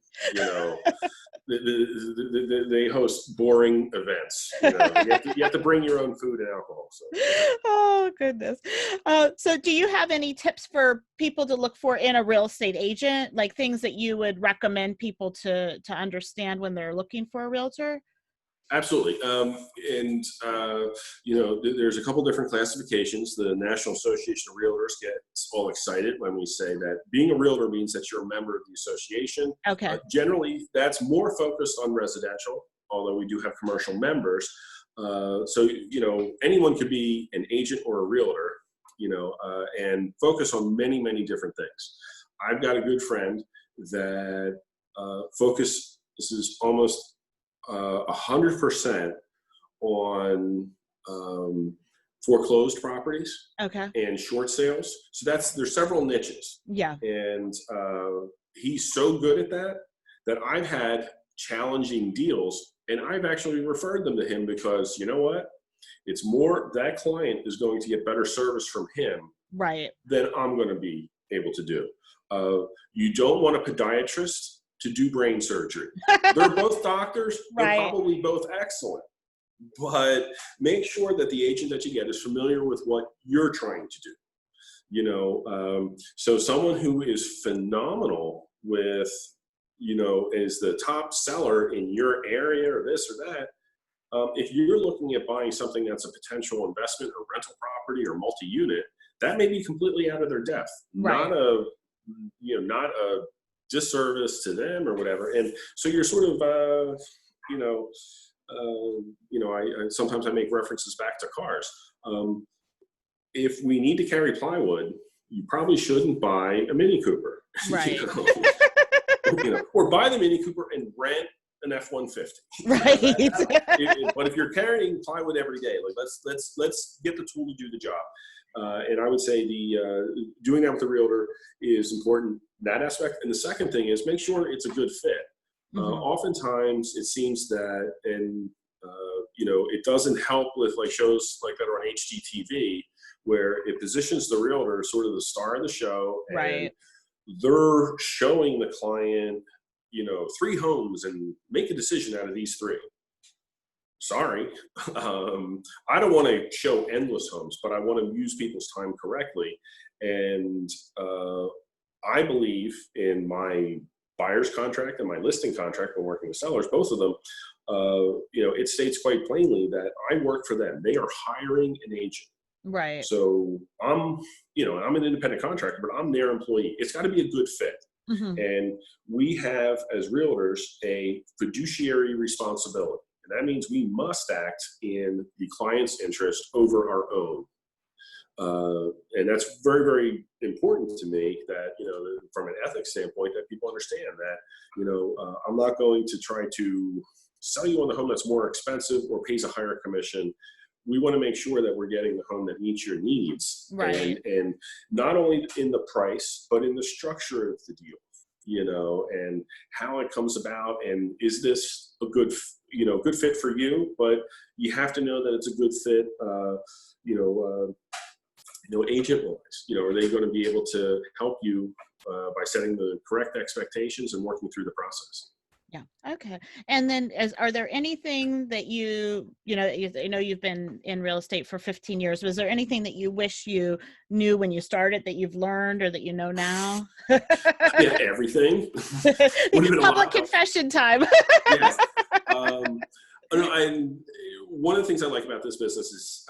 they host boring events. You have to bring your own food and alcohol. So. Oh, goodness. So do you have any tips for people to look for in a real estate agent, like things that you would recommend people to understand when they're looking for a realtor? Absolutely. There's a couple different classifications. The National Association of Realtors gets all excited when we say that being a realtor means that you're a member of the association. Okay. Generally, that's more focused on residential, although we do have commercial members. So anyone could be an agent or a realtor, and focus on many, many different things. I've got a good friend that focuses almost 100% on foreclosed properties, okay, and short sales. So there's several niches. Yeah. And he's so good at that I've had challenging deals, and I've actually referred them to him because you know what? It's more that client is going to get better service from him, right, than I'm going to be able to do. You don't want a podiatrist to do brain surgery. They're both doctors. Right. They're probably both excellent. But make sure that the agent that you get is familiar with what you're trying to do. So someone who is phenomenal with, is the top seller in your area or this or that. If you're looking at buying something that's a potential investment or rental property or multi-unit, that may be completely out of their depth. Right. Not a disservice to them or whatever. And so you're sort of, sometimes I make references back to cars. If we need to carry plywood, you probably shouldn't buy a Mini Cooper. Right. Or buy the Mini Cooper and rent an F-150. Right. But if you're carrying plywood every day, like let's get the tool to do the job. And I would say doing that with the realtor is important, that aspect. And the second thing is make sure it's a good fit. Mm-hmm. Oftentimes it seems that, and it doesn't help with like shows like that are on HGTV, where it positions the realtor as sort of the star of the show. And right. they're showing the client, 3 homes and make a decision out of these 3. Sorry. I don't want to show endless homes, but I want to use people's time correctly. And I believe in my buyer's contract and my listing contract when working with sellers, both of them, it states quite plainly that I work for them. They are hiring an agent. Right. So I'm an independent contractor, but I'm their employee. It's got to be a good fit. Hmm. And we have, as realtors, a fiduciary responsibility. And that means we must act in the client's interest over our own. And that's very, very important to me that, from an ethics standpoint, that people understand that, I'm not going to try to sell you on the home that's more expensive or pays a higher commission. We want to make sure that we're getting the home that meets your needs. Right. And not only in the price, but in the structure of the deal, and how it comes about. And is this a good fit for you? But you have to know that it's a good fit, agent-wise. Are they going to be able to help you by setting the correct expectations and working through the process? Yeah. Okay. And then are there anything that I know you've been in real estate for 15 years. Was there anything that you wish you knew when you started that you've learned or that you know now? Yeah, everything. Would have been Public confession time. Yes. One of the things I like about this business is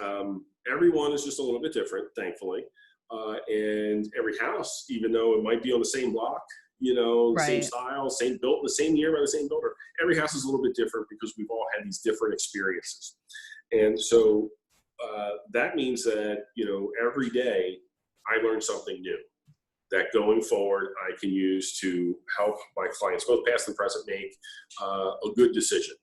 everyone is just a little bit different, thankfully. And every house, even though it might be on the same block, the Right. same style, same built, the same year by the same builder, every house is a little bit different because we've all had these different experiences. And so that means that, every day I learn something new that going forward I can use to help my clients, both past and present, make a good decision.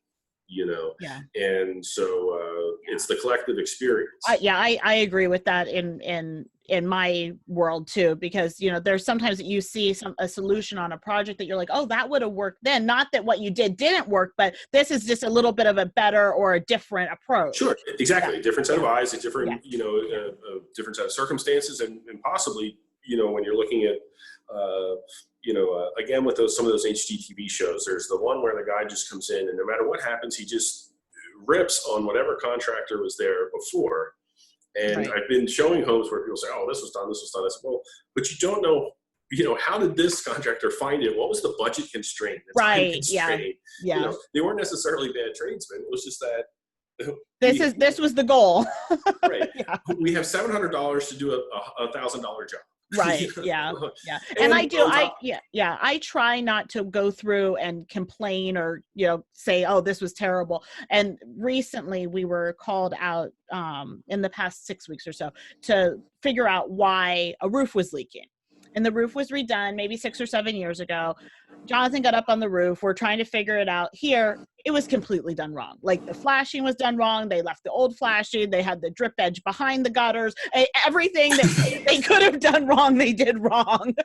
Yeah. And so it's the collective experience. I agree with that in my world too, because there's sometimes that you see a solution on a project that you're like, oh, that would have worked then. Not that what you did didn't work, but this is just a little bit of a better or a different approach. Sure, exactly. Yeah. A different set of eyes, a different, Yeah. a different set of circumstances, and possibly, when you're looking at, again, with some of those HGTV shows, there's the one where the guy just comes in and no matter what happens, he just rips on whatever contractor was there before. And Right. I've been showing homes where people say, oh, this was done. I said, well, but you don't know, how did this contractor find it? What was the budget constraint? The time Right. constraint? Yeah. They weren't necessarily bad tradesmen. It was just that This was the goal. Right. Yeah. We have $700 to do a $1,000 job. Right. Yeah. Yeah. And I try not to go through and complain or, say, oh, this was terrible. And recently we were called out in the past 6 weeks or so to figure out why a roof was leaking. And the roof was redone maybe 6 or 7 years ago. Jonathan got up on the roof. We're trying to figure it out. Here, it was completely done wrong. Like the flashing was done wrong. They left the old flashing. They had the drip edge behind the gutters. Everything that they could have done wrong, they did wrong.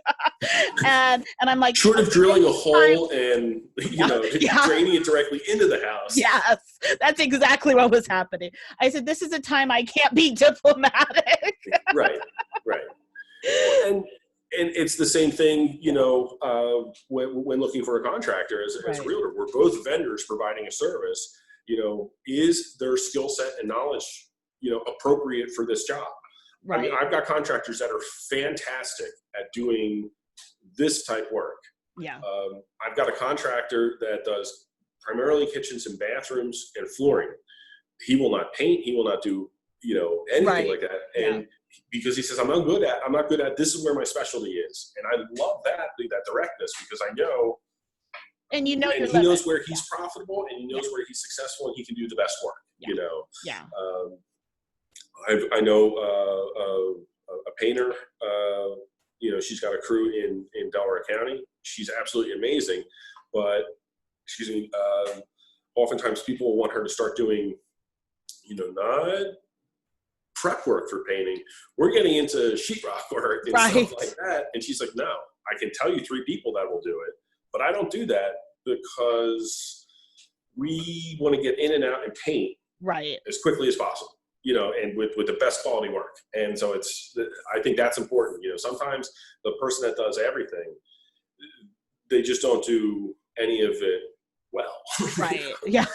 and I'm like, short of drilling a hole and draining it directly into the house. Yes, that's exactly what was happening. I said, this is a time I can't be diplomatic. Right. And it's the same thing, when looking for a contractor as a realtor. We're both vendors providing a service. Is their skill set and knowledge, appropriate for this job? Right. I mean, I've got contractors that are fantastic at doing this type work. Yeah. I've got a contractor that does primarily kitchens and bathrooms and flooring. He will not paint. He will not do, anything like that. And because he says, I'm not good at, this is where my specialty is. And I love that directness, because I know, and he knows where he's profitable, and he knows where he's successful, and he can do the best work, Yeah. I know a painter, she's got a crew in Delaware County. She's absolutely amazing, but oftentimes people want her to start doing, not prep work for painting. We're getting into sheetrock work and stuff like that. And she's like, no, I can tell you 3 people that will do it, but I don't do that because we want to get in and out and paint as quickly as possible, and with the best quality work. And so I think that's important. Sometimes the person that does everything, they just don't do any of it well. Right. Yeah.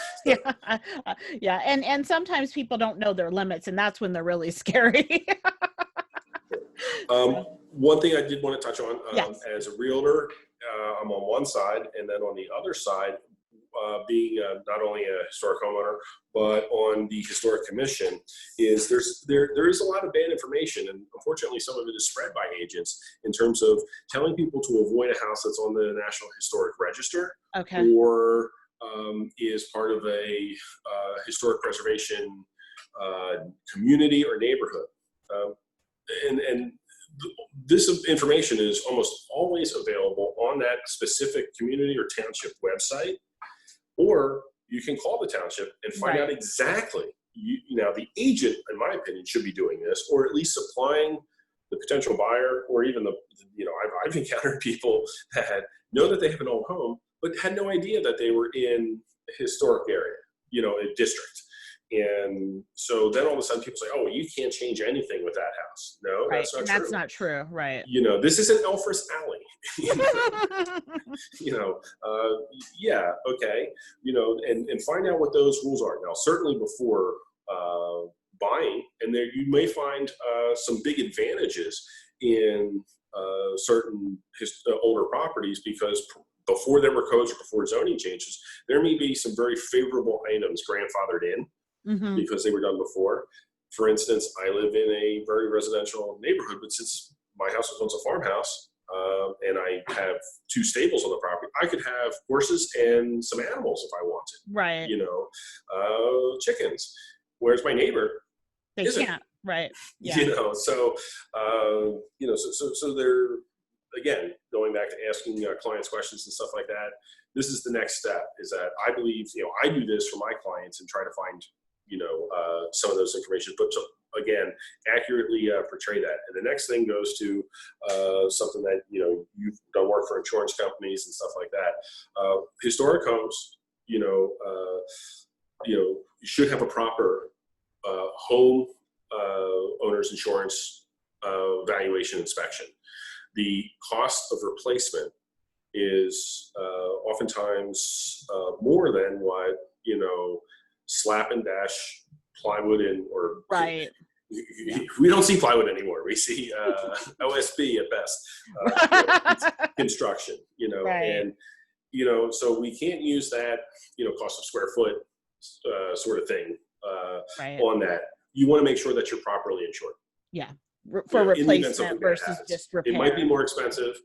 Yeah. And sometimes people don't know their limits, and that's when they're really scary. One thing I did want to touch on, as a realtor, I'm on one side, and then on the other side, being not only a historic homeowner, but on the historic commission, is there is a lot of bad information, and unfortunately some of it is spread by agents in terms of telling people to avoid a house that's on the National Historic Register, Okay. or is part of a historic preservation community or neighborhood. And this information is almost always available on that specific community or township website, or you can call the township and find out exactly. Now, the agent, in my opinion, should be doing this, or at least supplying the potential buyer, or even I've encountered people that know that they have an old home, but had no idea that they were in a historic area, a district. And so then all of a sudden people say, oh, you can't change anything with that house. No, that's not true. That's not true. Right. This isn't Elfrist Alley. Yeah. Okay. And find out what those rules are. Now, certainly before buying, and there you may find some big advantages in certain older properties, because before there were codes or before zoning changes, there may be some very favorable items grandfathered in because they were done before. For instance, I live in a very residential neighborhood, but since my house was once a farmhouse, and I have 2 stables on the property, I could have horses and some animals if I wanted. Right. Chickens. Whereas my neighbor can't. Right. Yeah. So they're, again, going back to asking clients questions and stuff like that. This is the next step, is that I believe, I do this for my clients and try to find, some of those information, but to, again, accurately portray that. And the next thing goes to something that, you've done work for insurance companies and stuff like that. Historic homes, you should have a proper home owner's insurance valuation inspection. The cost of replacement is oftentimes more than what, slap and dash plywood or right. We don't see plywood anymore. We see OSB at best, construction, right. and, so we can't use that, cost of square foot sort of thing on that. You want to make sure that you're properly insured. Yeah. For replacement versus just repair. It might be more expensive,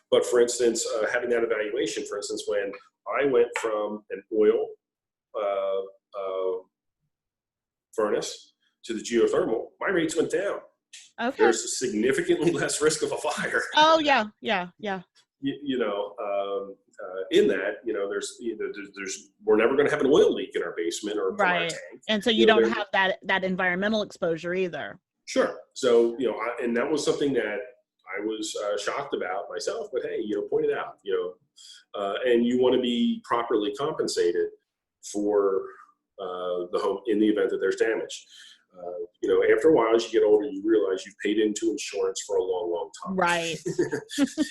but for instance, having that evaluation, for instance, when I went from an oil furnace to the geothermal, my rates went down. Okay. There's significantly less risk of a fire. Oh yeah. In that, there's we're never going to have an oil leak in our basement or from our tank. And so you don't have that environmental exposure either. Sure. So, and that was something that I was shocked about myself, but hey, point it out, and you want to be properly compensated for the home in the event that there's damage. After a while, as you get older, you realize you've paid into insurance for a long, long time. Right.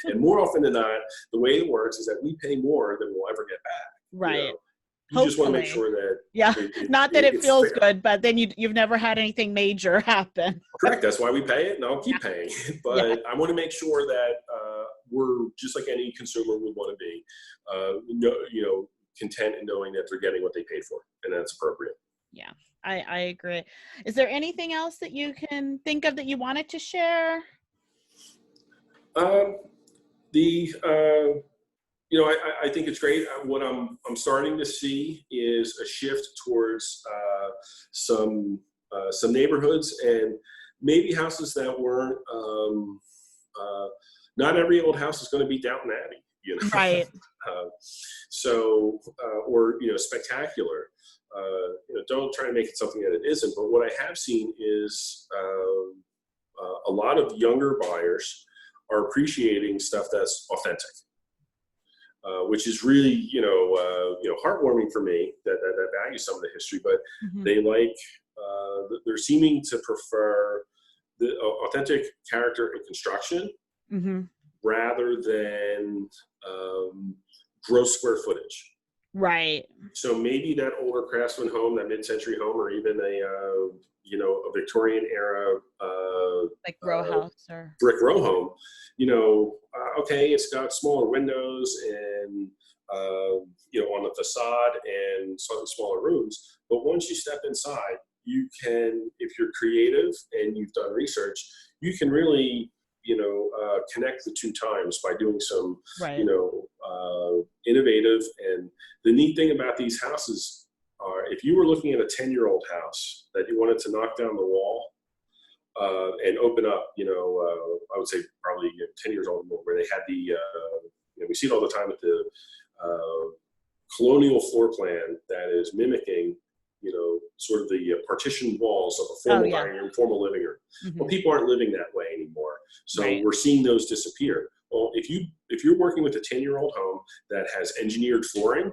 And more often than not, the way it works is that we pay more than we'll ever get back. Right. You just want to make sure that it feels fair. Good, but then you've never had anything major happen. Correct. That's why we pay it, and I'll keep paying it. But I want to make sure that we're just like any consumer would want to be, content in knowing that they're getting what they paid for, and that's appropriate. Yeah, I agree. Is there anything else that you can think of that you wanted to share? I think it's great. What I'm starting to see is a shift towards some neighborhoods and maybe houses that weren't. Not every old house is going to be Downton Abbey, Right. Or spectacular. Don't try to make it something that it isn't. But what I have seen is a lot of younger buyers are appreciating stuff that's authentic. Which is really, heartwarming for me that value some of the history, but they they're seeming to prefer the authentic character and construction rather than gross square footage. Right. So maybe that older craftsman home, that mid-century home, or even a Victorian era like row house or brick row home, okay, it's got smaller windows and on the facade and slightly smaller rooms. But once you step inside, you can, if you're creative and you've done research, you can really, connect the two times by doing some, Right. Innovative. And the neat thing about these houses are, if you were looking at a 10-year-old house that you wanted to knock down the wall and open up, I would say probably 10 years old, where they had the, we see it all the time with the colonial floor plan that is mimicking, sort of the partition walls of a formal dining room, formal living room. Mm-hmm. Well, people aren't living that way anymore. So Right. we're seeing those disappear. Well, if you're working with a 10-year-old home that has engineered flooring,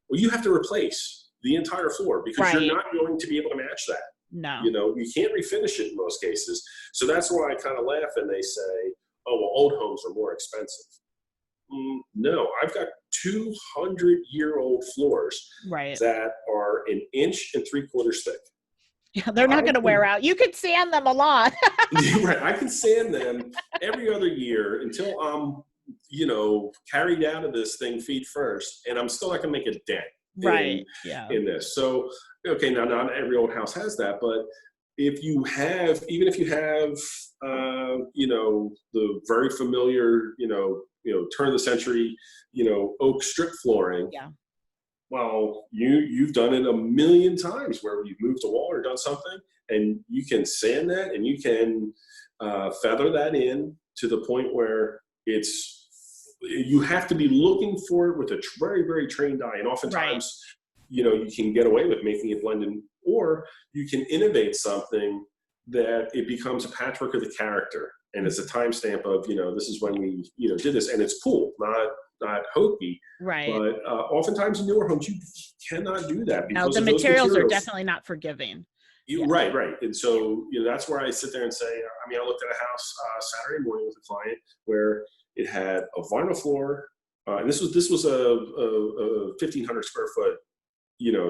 well, you have to replace the entire floor because Right. you're not going to be able to match that. No. You can't refinish it in most cases. So that's why I kind of laugh and they say, oh, well, old homes are more expensive. No, I've got 200-year-old floors Right. that are 1 3/4 inches thick. Yeah, they're not going to wear out. You could sand them a lot. Right. I can sand them every other year until I'm, carried out of this thing feet first, and I'm still not going to make a dent in this. So, okay, now not every old house has that, but even if you have, the very familiar, turn of the century, oak strip flooring. Yeah. Well, you've done it a million times where you've moved a wall or done something, and you can sand that and you can feather that in to the point where you have to be looking for it with a very, very trained eye. And oftentimes, you can get away with making it blend in, or you can innovate something that it becomes a patchwork of the character. And it's a timestamp of, this is when we, did this, and it's cool, not hokey. Right. But oftentimes in newer homes, you cannot do that because the materials are definitely not forgiving. Right. And so, that's where I sit there and say, I looked at a house Saturday morning with a client where it had a vinyl floor, and this was a 1,500 square foot,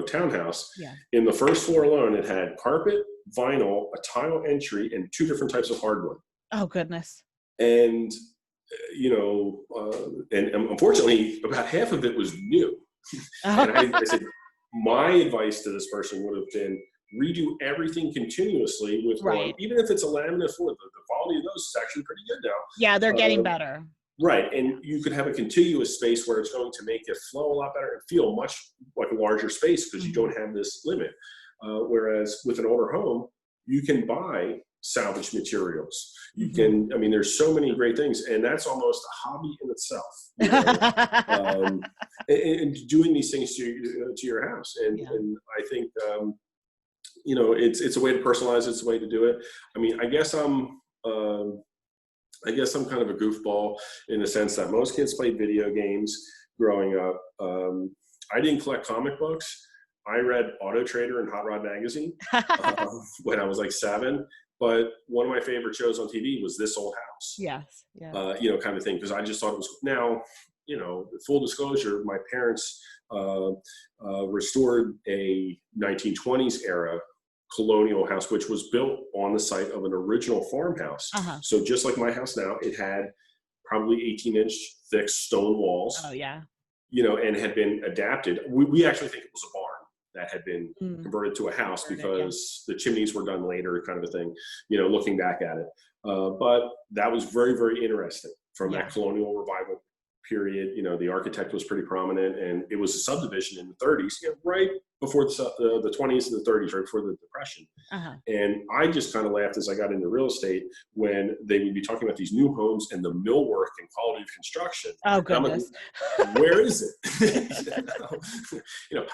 townhouse. Yeah. In the first floor alone, it had carpet, vinyl, a tile entry, and 2 different types of hardwood. Oh, goodness. And, and unfortunately, about half of it was new. And I said, my advice to this person would have been redo everything continuously with one, even if it's a laminate floor. The quality of those is actually pretty good now. Yeah, they're getting better. Right. And you could have a contiguous space where it's going to make it flow a lot better and feel much like a larger space because you don't have this limit. Whereas with an older home, you can buy salvage materials. You can, there's so many great things, and that's almost a hobby in itself. And doing these things to your house. And I think, it's a way to personalize it. It's a way to do it. I guess I'm kind of a goofball in the sense that most kids played video games growing up. I didn't collect comic books. I read Auto Trader and Hot Rod Magazine when I was like 7. But one of my favorite shows on TV was This Old House. Yes. Yeah. Kind of thing, because I just thought it was now. Full disclosure, my parents restored a 1920s era colonial house, which was built on the site of an original farmhouse. So just like my house now, it had probably 18-inch thick stone walls. Oh, yeah. And had been adapted. We actually think it was a barn that had been converted to a house because the chimneys were done later, kind of a thing, looking back at it. But that was very, very interesting from that colonial revival period. The architect was pretty prominent, and it was a subdivision in the 30s, right before the 20s and the 30s, right before the Depression. And I just kind of laughed as I got into real estate when they would be talking about these new homes and the millwork and quality of construction. Oh, goodness. Like, where is it?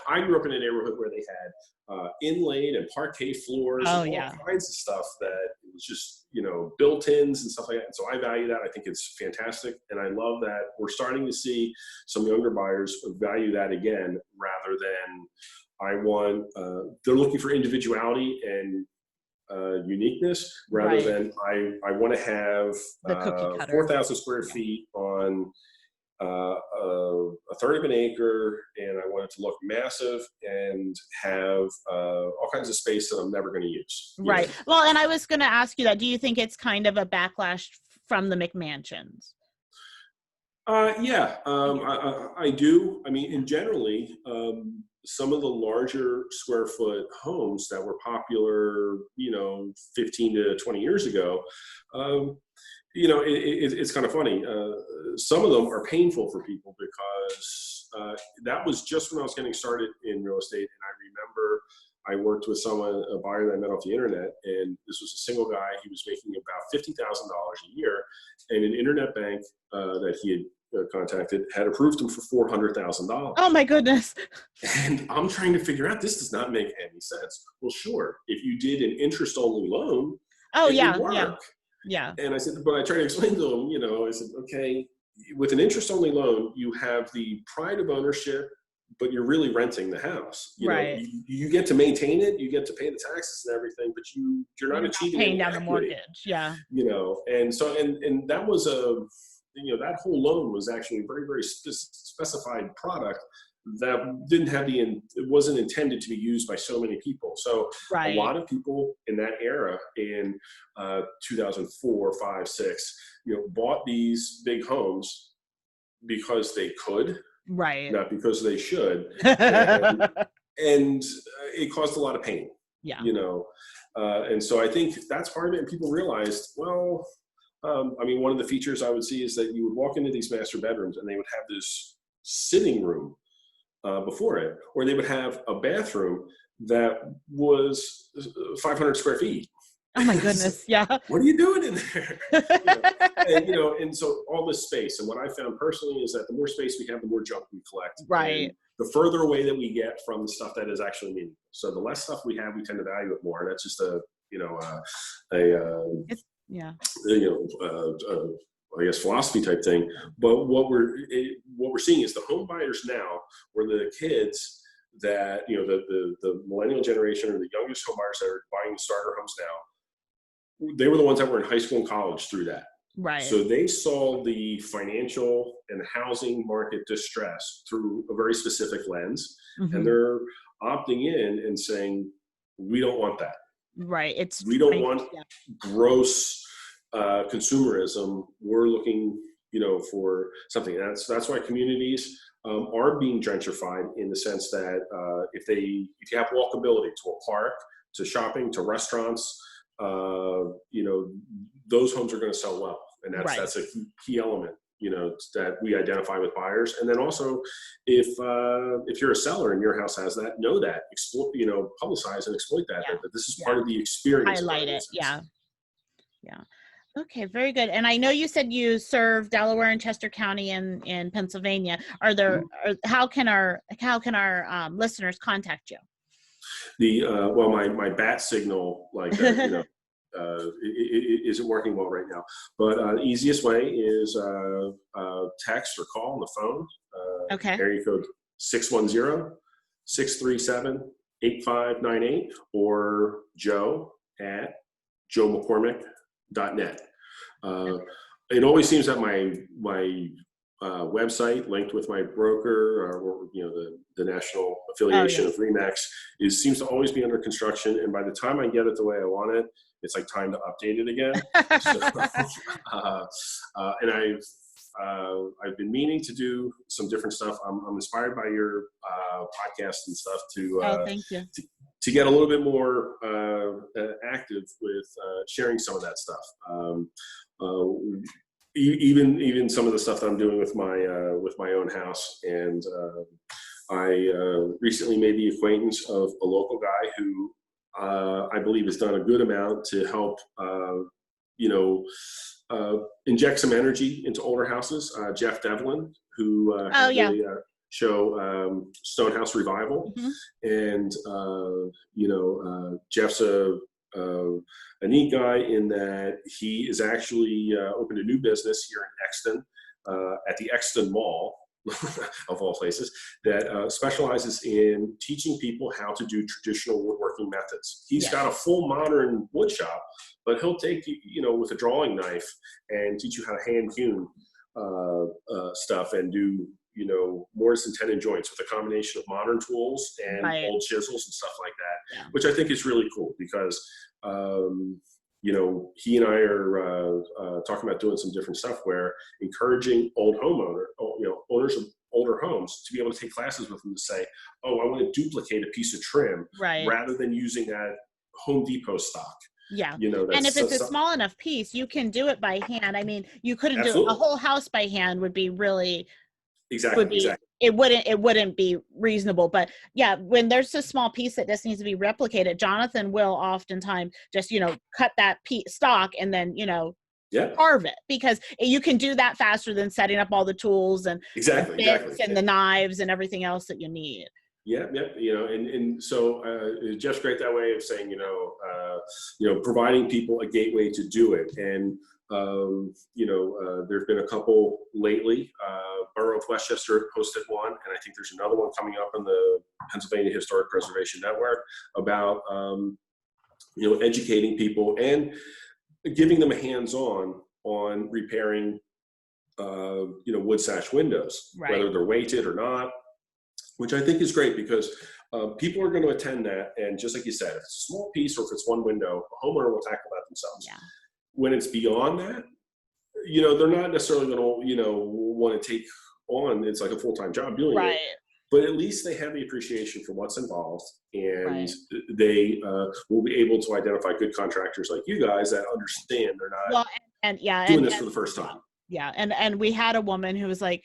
I grew up in a neighborhood where they had inlaid and parquet floors and all kinds of stuff that it was just, built-ins and stuff like that. And so I value that. I think it's fantastic. And I love that we're starting to see some younger buyers value that again, rather than they're looking for individuality and uniqueness, rather than I want to have 4,000 square feet on a third of an acre, and I want it to look massive and have all kinds of space that I'm never going to use. Right. Well, and I was going to ask you that. Do you think it's kind of a backlash from the McMansions? Yeah, I do. I mean, in generally, some of the larger square foot homes that were popular, 15 to 20 years ago, um, it's kind of funny. Some of them are painful for people because that was just when I was getting started in real estate. And I remember I worked with a buyer that I met off the internet, and this was a single guy. He was making about $50,000 a year, and an internet bank that he had contacted had approved him for $400,000. Oh my goodness. And I'm trying to figure out, this does not make any sense. Well, sure, if you did an interest-only loan, Oh it yeah, would work. yeah, yeah. And I said, but I tried to explain to him, I said, okay, with an interest-only loan, you have the pride of ownership, but you're really renting the house. Right. You get to maintain it, you get to pay the taxes and everything, but you're not achieving paying down equity, the mortgage. Yeah. And so, and that was that whole loan was actually a very, very specified product that didn't have it wasn't intended to be used by so many people. So Right. a lot of people in that era in 2004, 5, 6, bought these big homes because they could, Right. not because they should. And it caused a lot of pain, Yeah. And so I think that's part of it. And people realized, well, one of the features I would see is that you would walk into these master bedrooms and they would have this sitting room before it, or they would have a bathroom that was 500 square feet. Oh my goodness. Yeah. What are you doing in there? And so all this space, and what I found personally is that the more space we have, the more junk we collect. Right. And the further away that we get from the stuff that is actually meaningful. So the less stuff we have, we tend to value it more. And that's just I guess philosophy type thing. But what we're seeing is the home buyers now, or the kids that the millennial generation, or the youngest home buyers that are buying starter homes now, they were the ones that were in high school and college through that. Right. So they saw the financial and housing market distress through a very specific lens, Mm-hmm. and they're opting in and saying, we don't want that. Right. We don't want gross consumerism. We're looking, for something. That's why communities are being gentrified, in the sense that if you have walkability to a park, to shopping, to restaurants, those homes are going to sell well, and that's a key element, that we identify with buyers. And then also, if you're a seller and your house has that, know that, publicize and exploit that. Yeah. That this is part of the experience. Highlight it. Yeah. Yeah. Okay, very good. And I know you said you serve Delaware and Chester County in Pennsylvania. How can our listeners contact you? My bat signal, like that, it isn't working well right now. But the easiest way is text or call on the phone. Okay. Area code 610-637-8598, or Joe at joemccormick.net. It always seems that my website, linked with my broker, or the national affiliation of RE/MAX, seems to always be under construction. And by the time I get it the way I want it, it's like time to update it again. And I've been meaning to do some different stuff. I'm inspired by your podcast and stuff thank you. to get a little bit more active with sharing some of that stuff. Even some of the stuff that I'm doing with my own house. And I recently made the acquaintance of a local guy who I believe has done a good amount to help inject some energy into older houses. Jeff Devlin, who had the show Stonehouse Revival. Mm-hmm. And Jeff's a neat guy, in that he is actually opened a new business here in Exton, at the Exton Mall, of all places, that specializes in teaching people how to do traditional woodworking methods. He's got a full modern wood shop, but he'll take you, with a drawing knife, and teach you how to hand hewn stuff, and do mortise and tenon joints with a combination of modern tools and old chisels and stuff like that, which I think is really cool, because he and I are talking about doing some different stuff where encouraging owners of older homes to be able to take classes with them to say, oh, I want to duplicate a piece of trim Right. rather than using that Home Depot stock. Yeah. That's And if it's a small enough piece, you can do it by hand. I mean, you couldn't do a whole house by hand would be really, exactly. It wouldn't be reasonable. But yeah, when there's a small piece that just needs to be replicated, Jonathan will oftentimes just, cut that stock and then, carve it, because you can do that faster than setting up all the tools and exactly and the knives and everything else that you need. Yeah. And so Jeff's great that way of saying, providing people a gateway to do it. And, there've been a couple lately. Borough of Westchester hosted one, and I think there's another one coming up on the Pennsylvania Historic Preservation Network about, educating people and giving them a hands-on on repairing, wood sash windows, right. whether they're weighted or not, which I think is great because people are going to attend that. And just like you said, if it's a small piece or if it's one window, a homeowner will tackle that themselves. Yeah. When it's beyond that, they're not necessarily going to, want to take on, it's like a full-time job doing right. it. But at least they have the appreciation for what's involved, and right. they will be able to identify good contractors like you guys that understand they're not doing this for the first time. Yeah. And we had a woman who was like,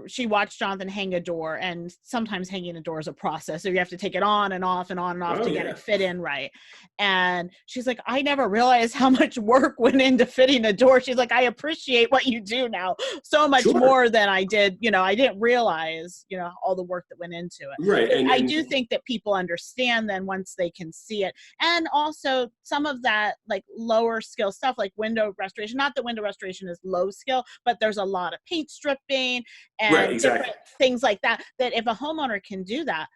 she watched Jonathan hang a door, and sometimes hanging a door is a process. So you have to take it on and off and on and off to get it fit in right. And she's like, I never realized how much work went into fitting a door. She's like, I appreciate what you do now so much more than I did. I didn't realize, all the work that went into it. Right. And I do think that people understand then once they can see it. And also some of that like lower skill stuff like window restoration, not that window restoration is low skill, but there's a lot of paint stripping and different things like that if a homeowner can do that,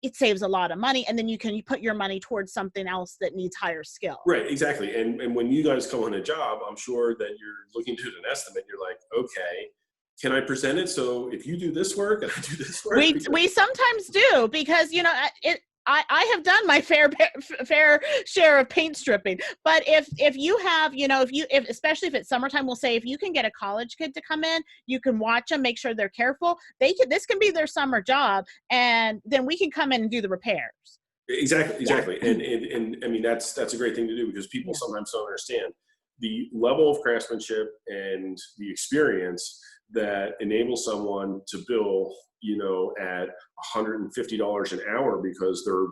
it saves a lot of money, and then you put your money towards something else that needs higher skill. Right, exactly. And when you guys come on a job, I'm sure that you're looking to an estimate. You're like, okay, can I present it? So if you do this work and I do this work, we sometimes do, because I have done my fair share of paint stripping, but if you have, especially if it's summertime, we'll say if you can get a college kid to come in, you can watch them, make sure they're careful. This can be their summer job, and then we can come in and do the repairs. Exactly. Yeah. And I mean, that's a great thing to do, because people sometimes don't understand the level of craftsmanship and the experience that enables someone to bill, at $150 an hour because they're,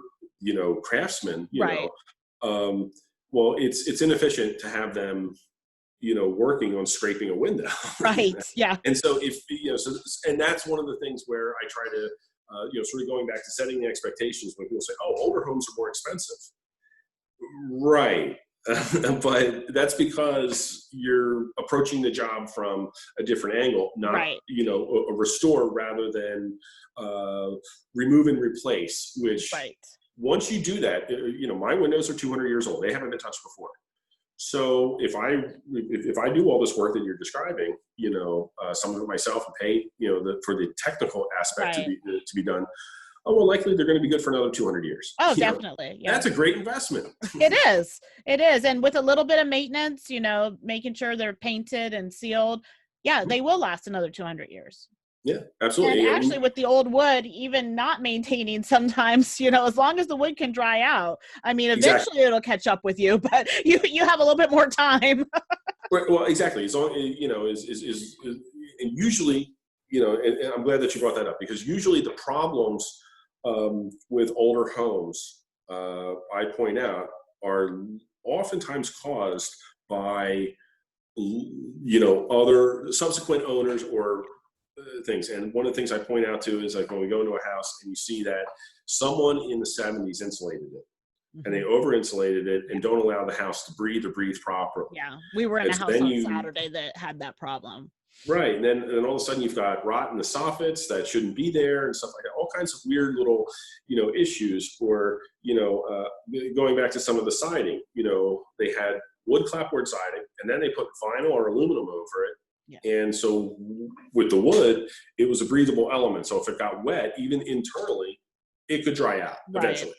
craftsmen, right. Well, it's inefficient to have them, working on scraping a window. Right. Yeah. And so and that's one of the things where I try to, sort of going back to setting the expectations when people say, oh, older homes are more expensive. Right. But that's because you're approaching the job from a different angle, not, a restore rather than remove and replace, which once you do that, my windows are 200 years old. They haven't been touched before. So if I do all this work that you're describing, some of it myself and pay, for the technical aspect to be done, well, likely they're going to be good for another 200 years. Oh, definitely. Yeah. That's a great investment. It is. And with a little bit of maintenance, making sure they're painted and sealed, they will last another 200 years. Yeah, absolutely. And actually with the old wood, even not maintaining sometimes, as long as the wood can dry out, I mean, eventually it'll catch up with you, but you have a little bit more time. Well, exactly. As long, and usually, and I'm glad that you brought that up, because usually the problems with older homes, I point out, are oftentimes caused by, other subsequent owners or things. And one of the things I point out too is like when we go into a house and you see that someone in the 70s insulated it, and they over insulated it and don't allow the house to breathe or breathe properly. Yeah, we were in a house on Saturday that had that problem. Right, and then all of a sudden you've got rot in the soffits that shouldn't be there and stuff like that. All kinds of weird little, issues. Or going back to some of the siding, they had wood clapboard siding, and then they put vinyl or aluminum over it. Yeah. And so with the wood, it was a breathable element. So if it got wet, even internally, it could dry out eventually,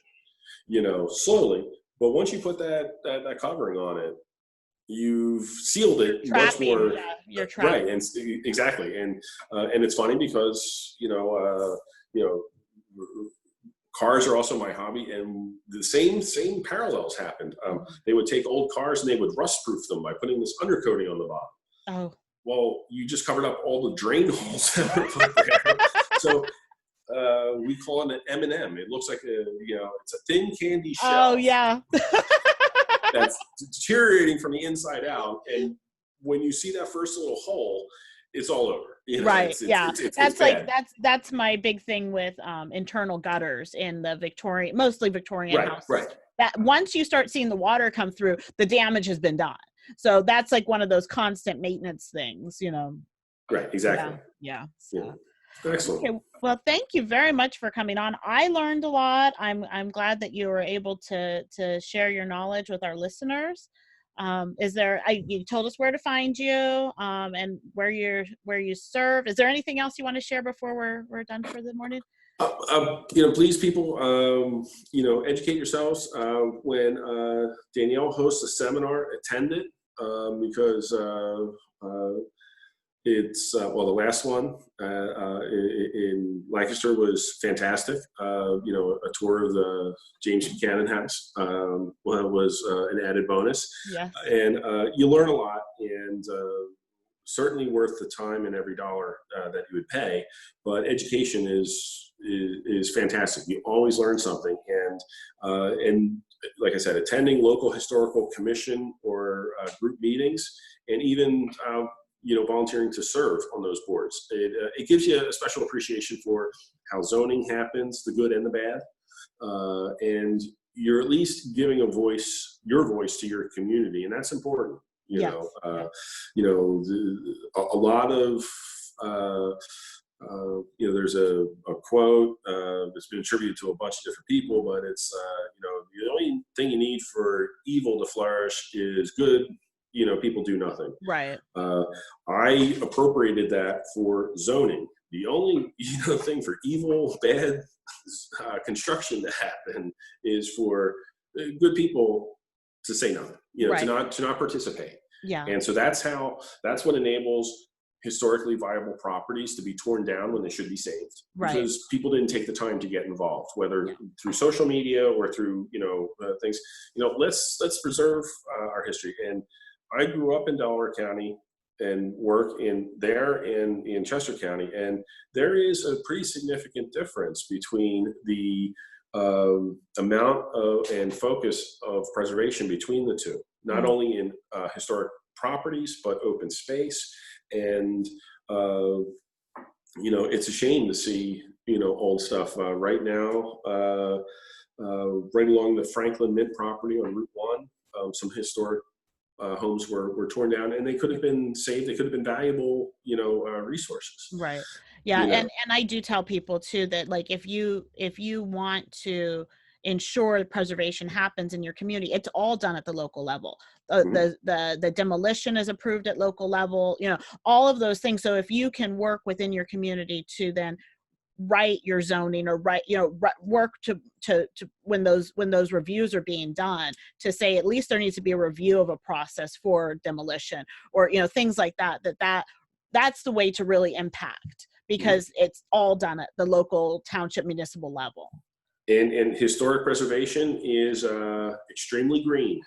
slowly. But once you put that covering on it, you've sealed it much Trapping, more. yeah, you're Right, trapping. and exactly, and it's funny because cars are also my hobby, and the same parallels happened. They would take old cars and they would rust proof them by putting this undercoating on the bottom. Oh. Well, you just covered up all the drain holes that were put there. So we call it an M&M. It looks like it's a thin candy shell. Oh yeah. That's deteriorating from the inside out, and when you see that first little hole, it's all over. Right. Yeah. That's bad. that's my big thing with internal gutters in the mostly Victorian houses. Right. That once you start seeing the water come through, the damage has been done. So that's like one of those constant maintenance things, Right. Exactly. Yeah. Yeah. Excellent. Okay. Well, thank you very much for coming on. I learned a lot. I'm glad that you were able to share your knowledge with our listeners. You told us where to find you, and where you serve. Is there anything else you want to share before we're done for the morning? Please, people, educate yourselves. When Danielle hosts a seminar, attend it, because it's the last one in Lancaster was fantastic. A tour of the James Buchanan House was an added bonus. Yes. And you learn a lot, and certainly worth the time and every dollar that you would pay. But education is fantastic. You always learn something, and like I said, attending local historical commission or group meetings, and even volunteering to serve on those boards. It gives you a special appreciation for how zoning happens, the good and the bad, and you're at least giving your voice to your community, and that's important. A lot of there's a quote that's been attributed to a bunch of different people, but it's the only thing you need for evil to flourish is good. People do nothing. Right. I appropriated that for zoning. The only thing for evil, bad construction to happen is for good people to say nothing. Right. to not participate. Yeah. And so that's what enables historically viable properties to be torn down when they should be saved. Right. Because people didn't take the time to get involved, whether through social media or through things. Let's preserve our history. And I grew up in Delaware County and work in Chester County, and there is a pretty significant difference between the amount of and focus of preservation between the two, not only in historic properties but open space. And it's a shame to see old stuff right now. Right along the Franklin Mint property on Route 1, some historic homes were torn down, and they could have been saved. They could have been valuable, resources. Right. Yeah. And I do tell people too that, like, if you want to ensure preservation happens in your community, it's all done at the local level. The demolition is approved at local level, all of those things. So if you can work within your community to then write your zoning or work to when those reviews are being done, to say at least there needs to be a review of a process for demolition, or things like that's the way to really impact, because it's all done at the local township municipal level. And historic preservation is extremely green.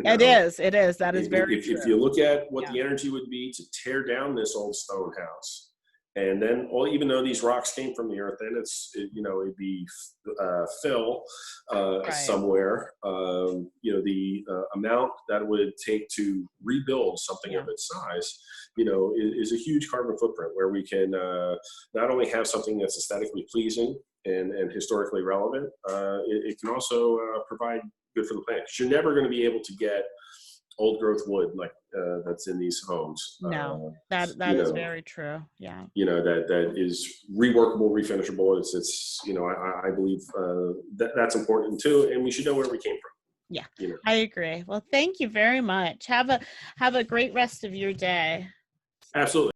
It is. That is very true. If you look at what the energy would be to tear down this old stone house, and then, even though these rocks came from the earth, then it'd be fill somewhere. The amount that it would take to rebuild something of its size, is a huge carbon footprint, where we can not only have something that's aesthetically pleasing and historically relevant, it can also provide good for the planet. Because you're never going to be able to get old growth wood like that's in these homes. No, that is very true. Yeah. That is reworkable, refinishable. It's I believe that's important too, and we should know where we came from. Yeah, I agree. Well, thank you very much. Have a great rest of your day. Absolutely.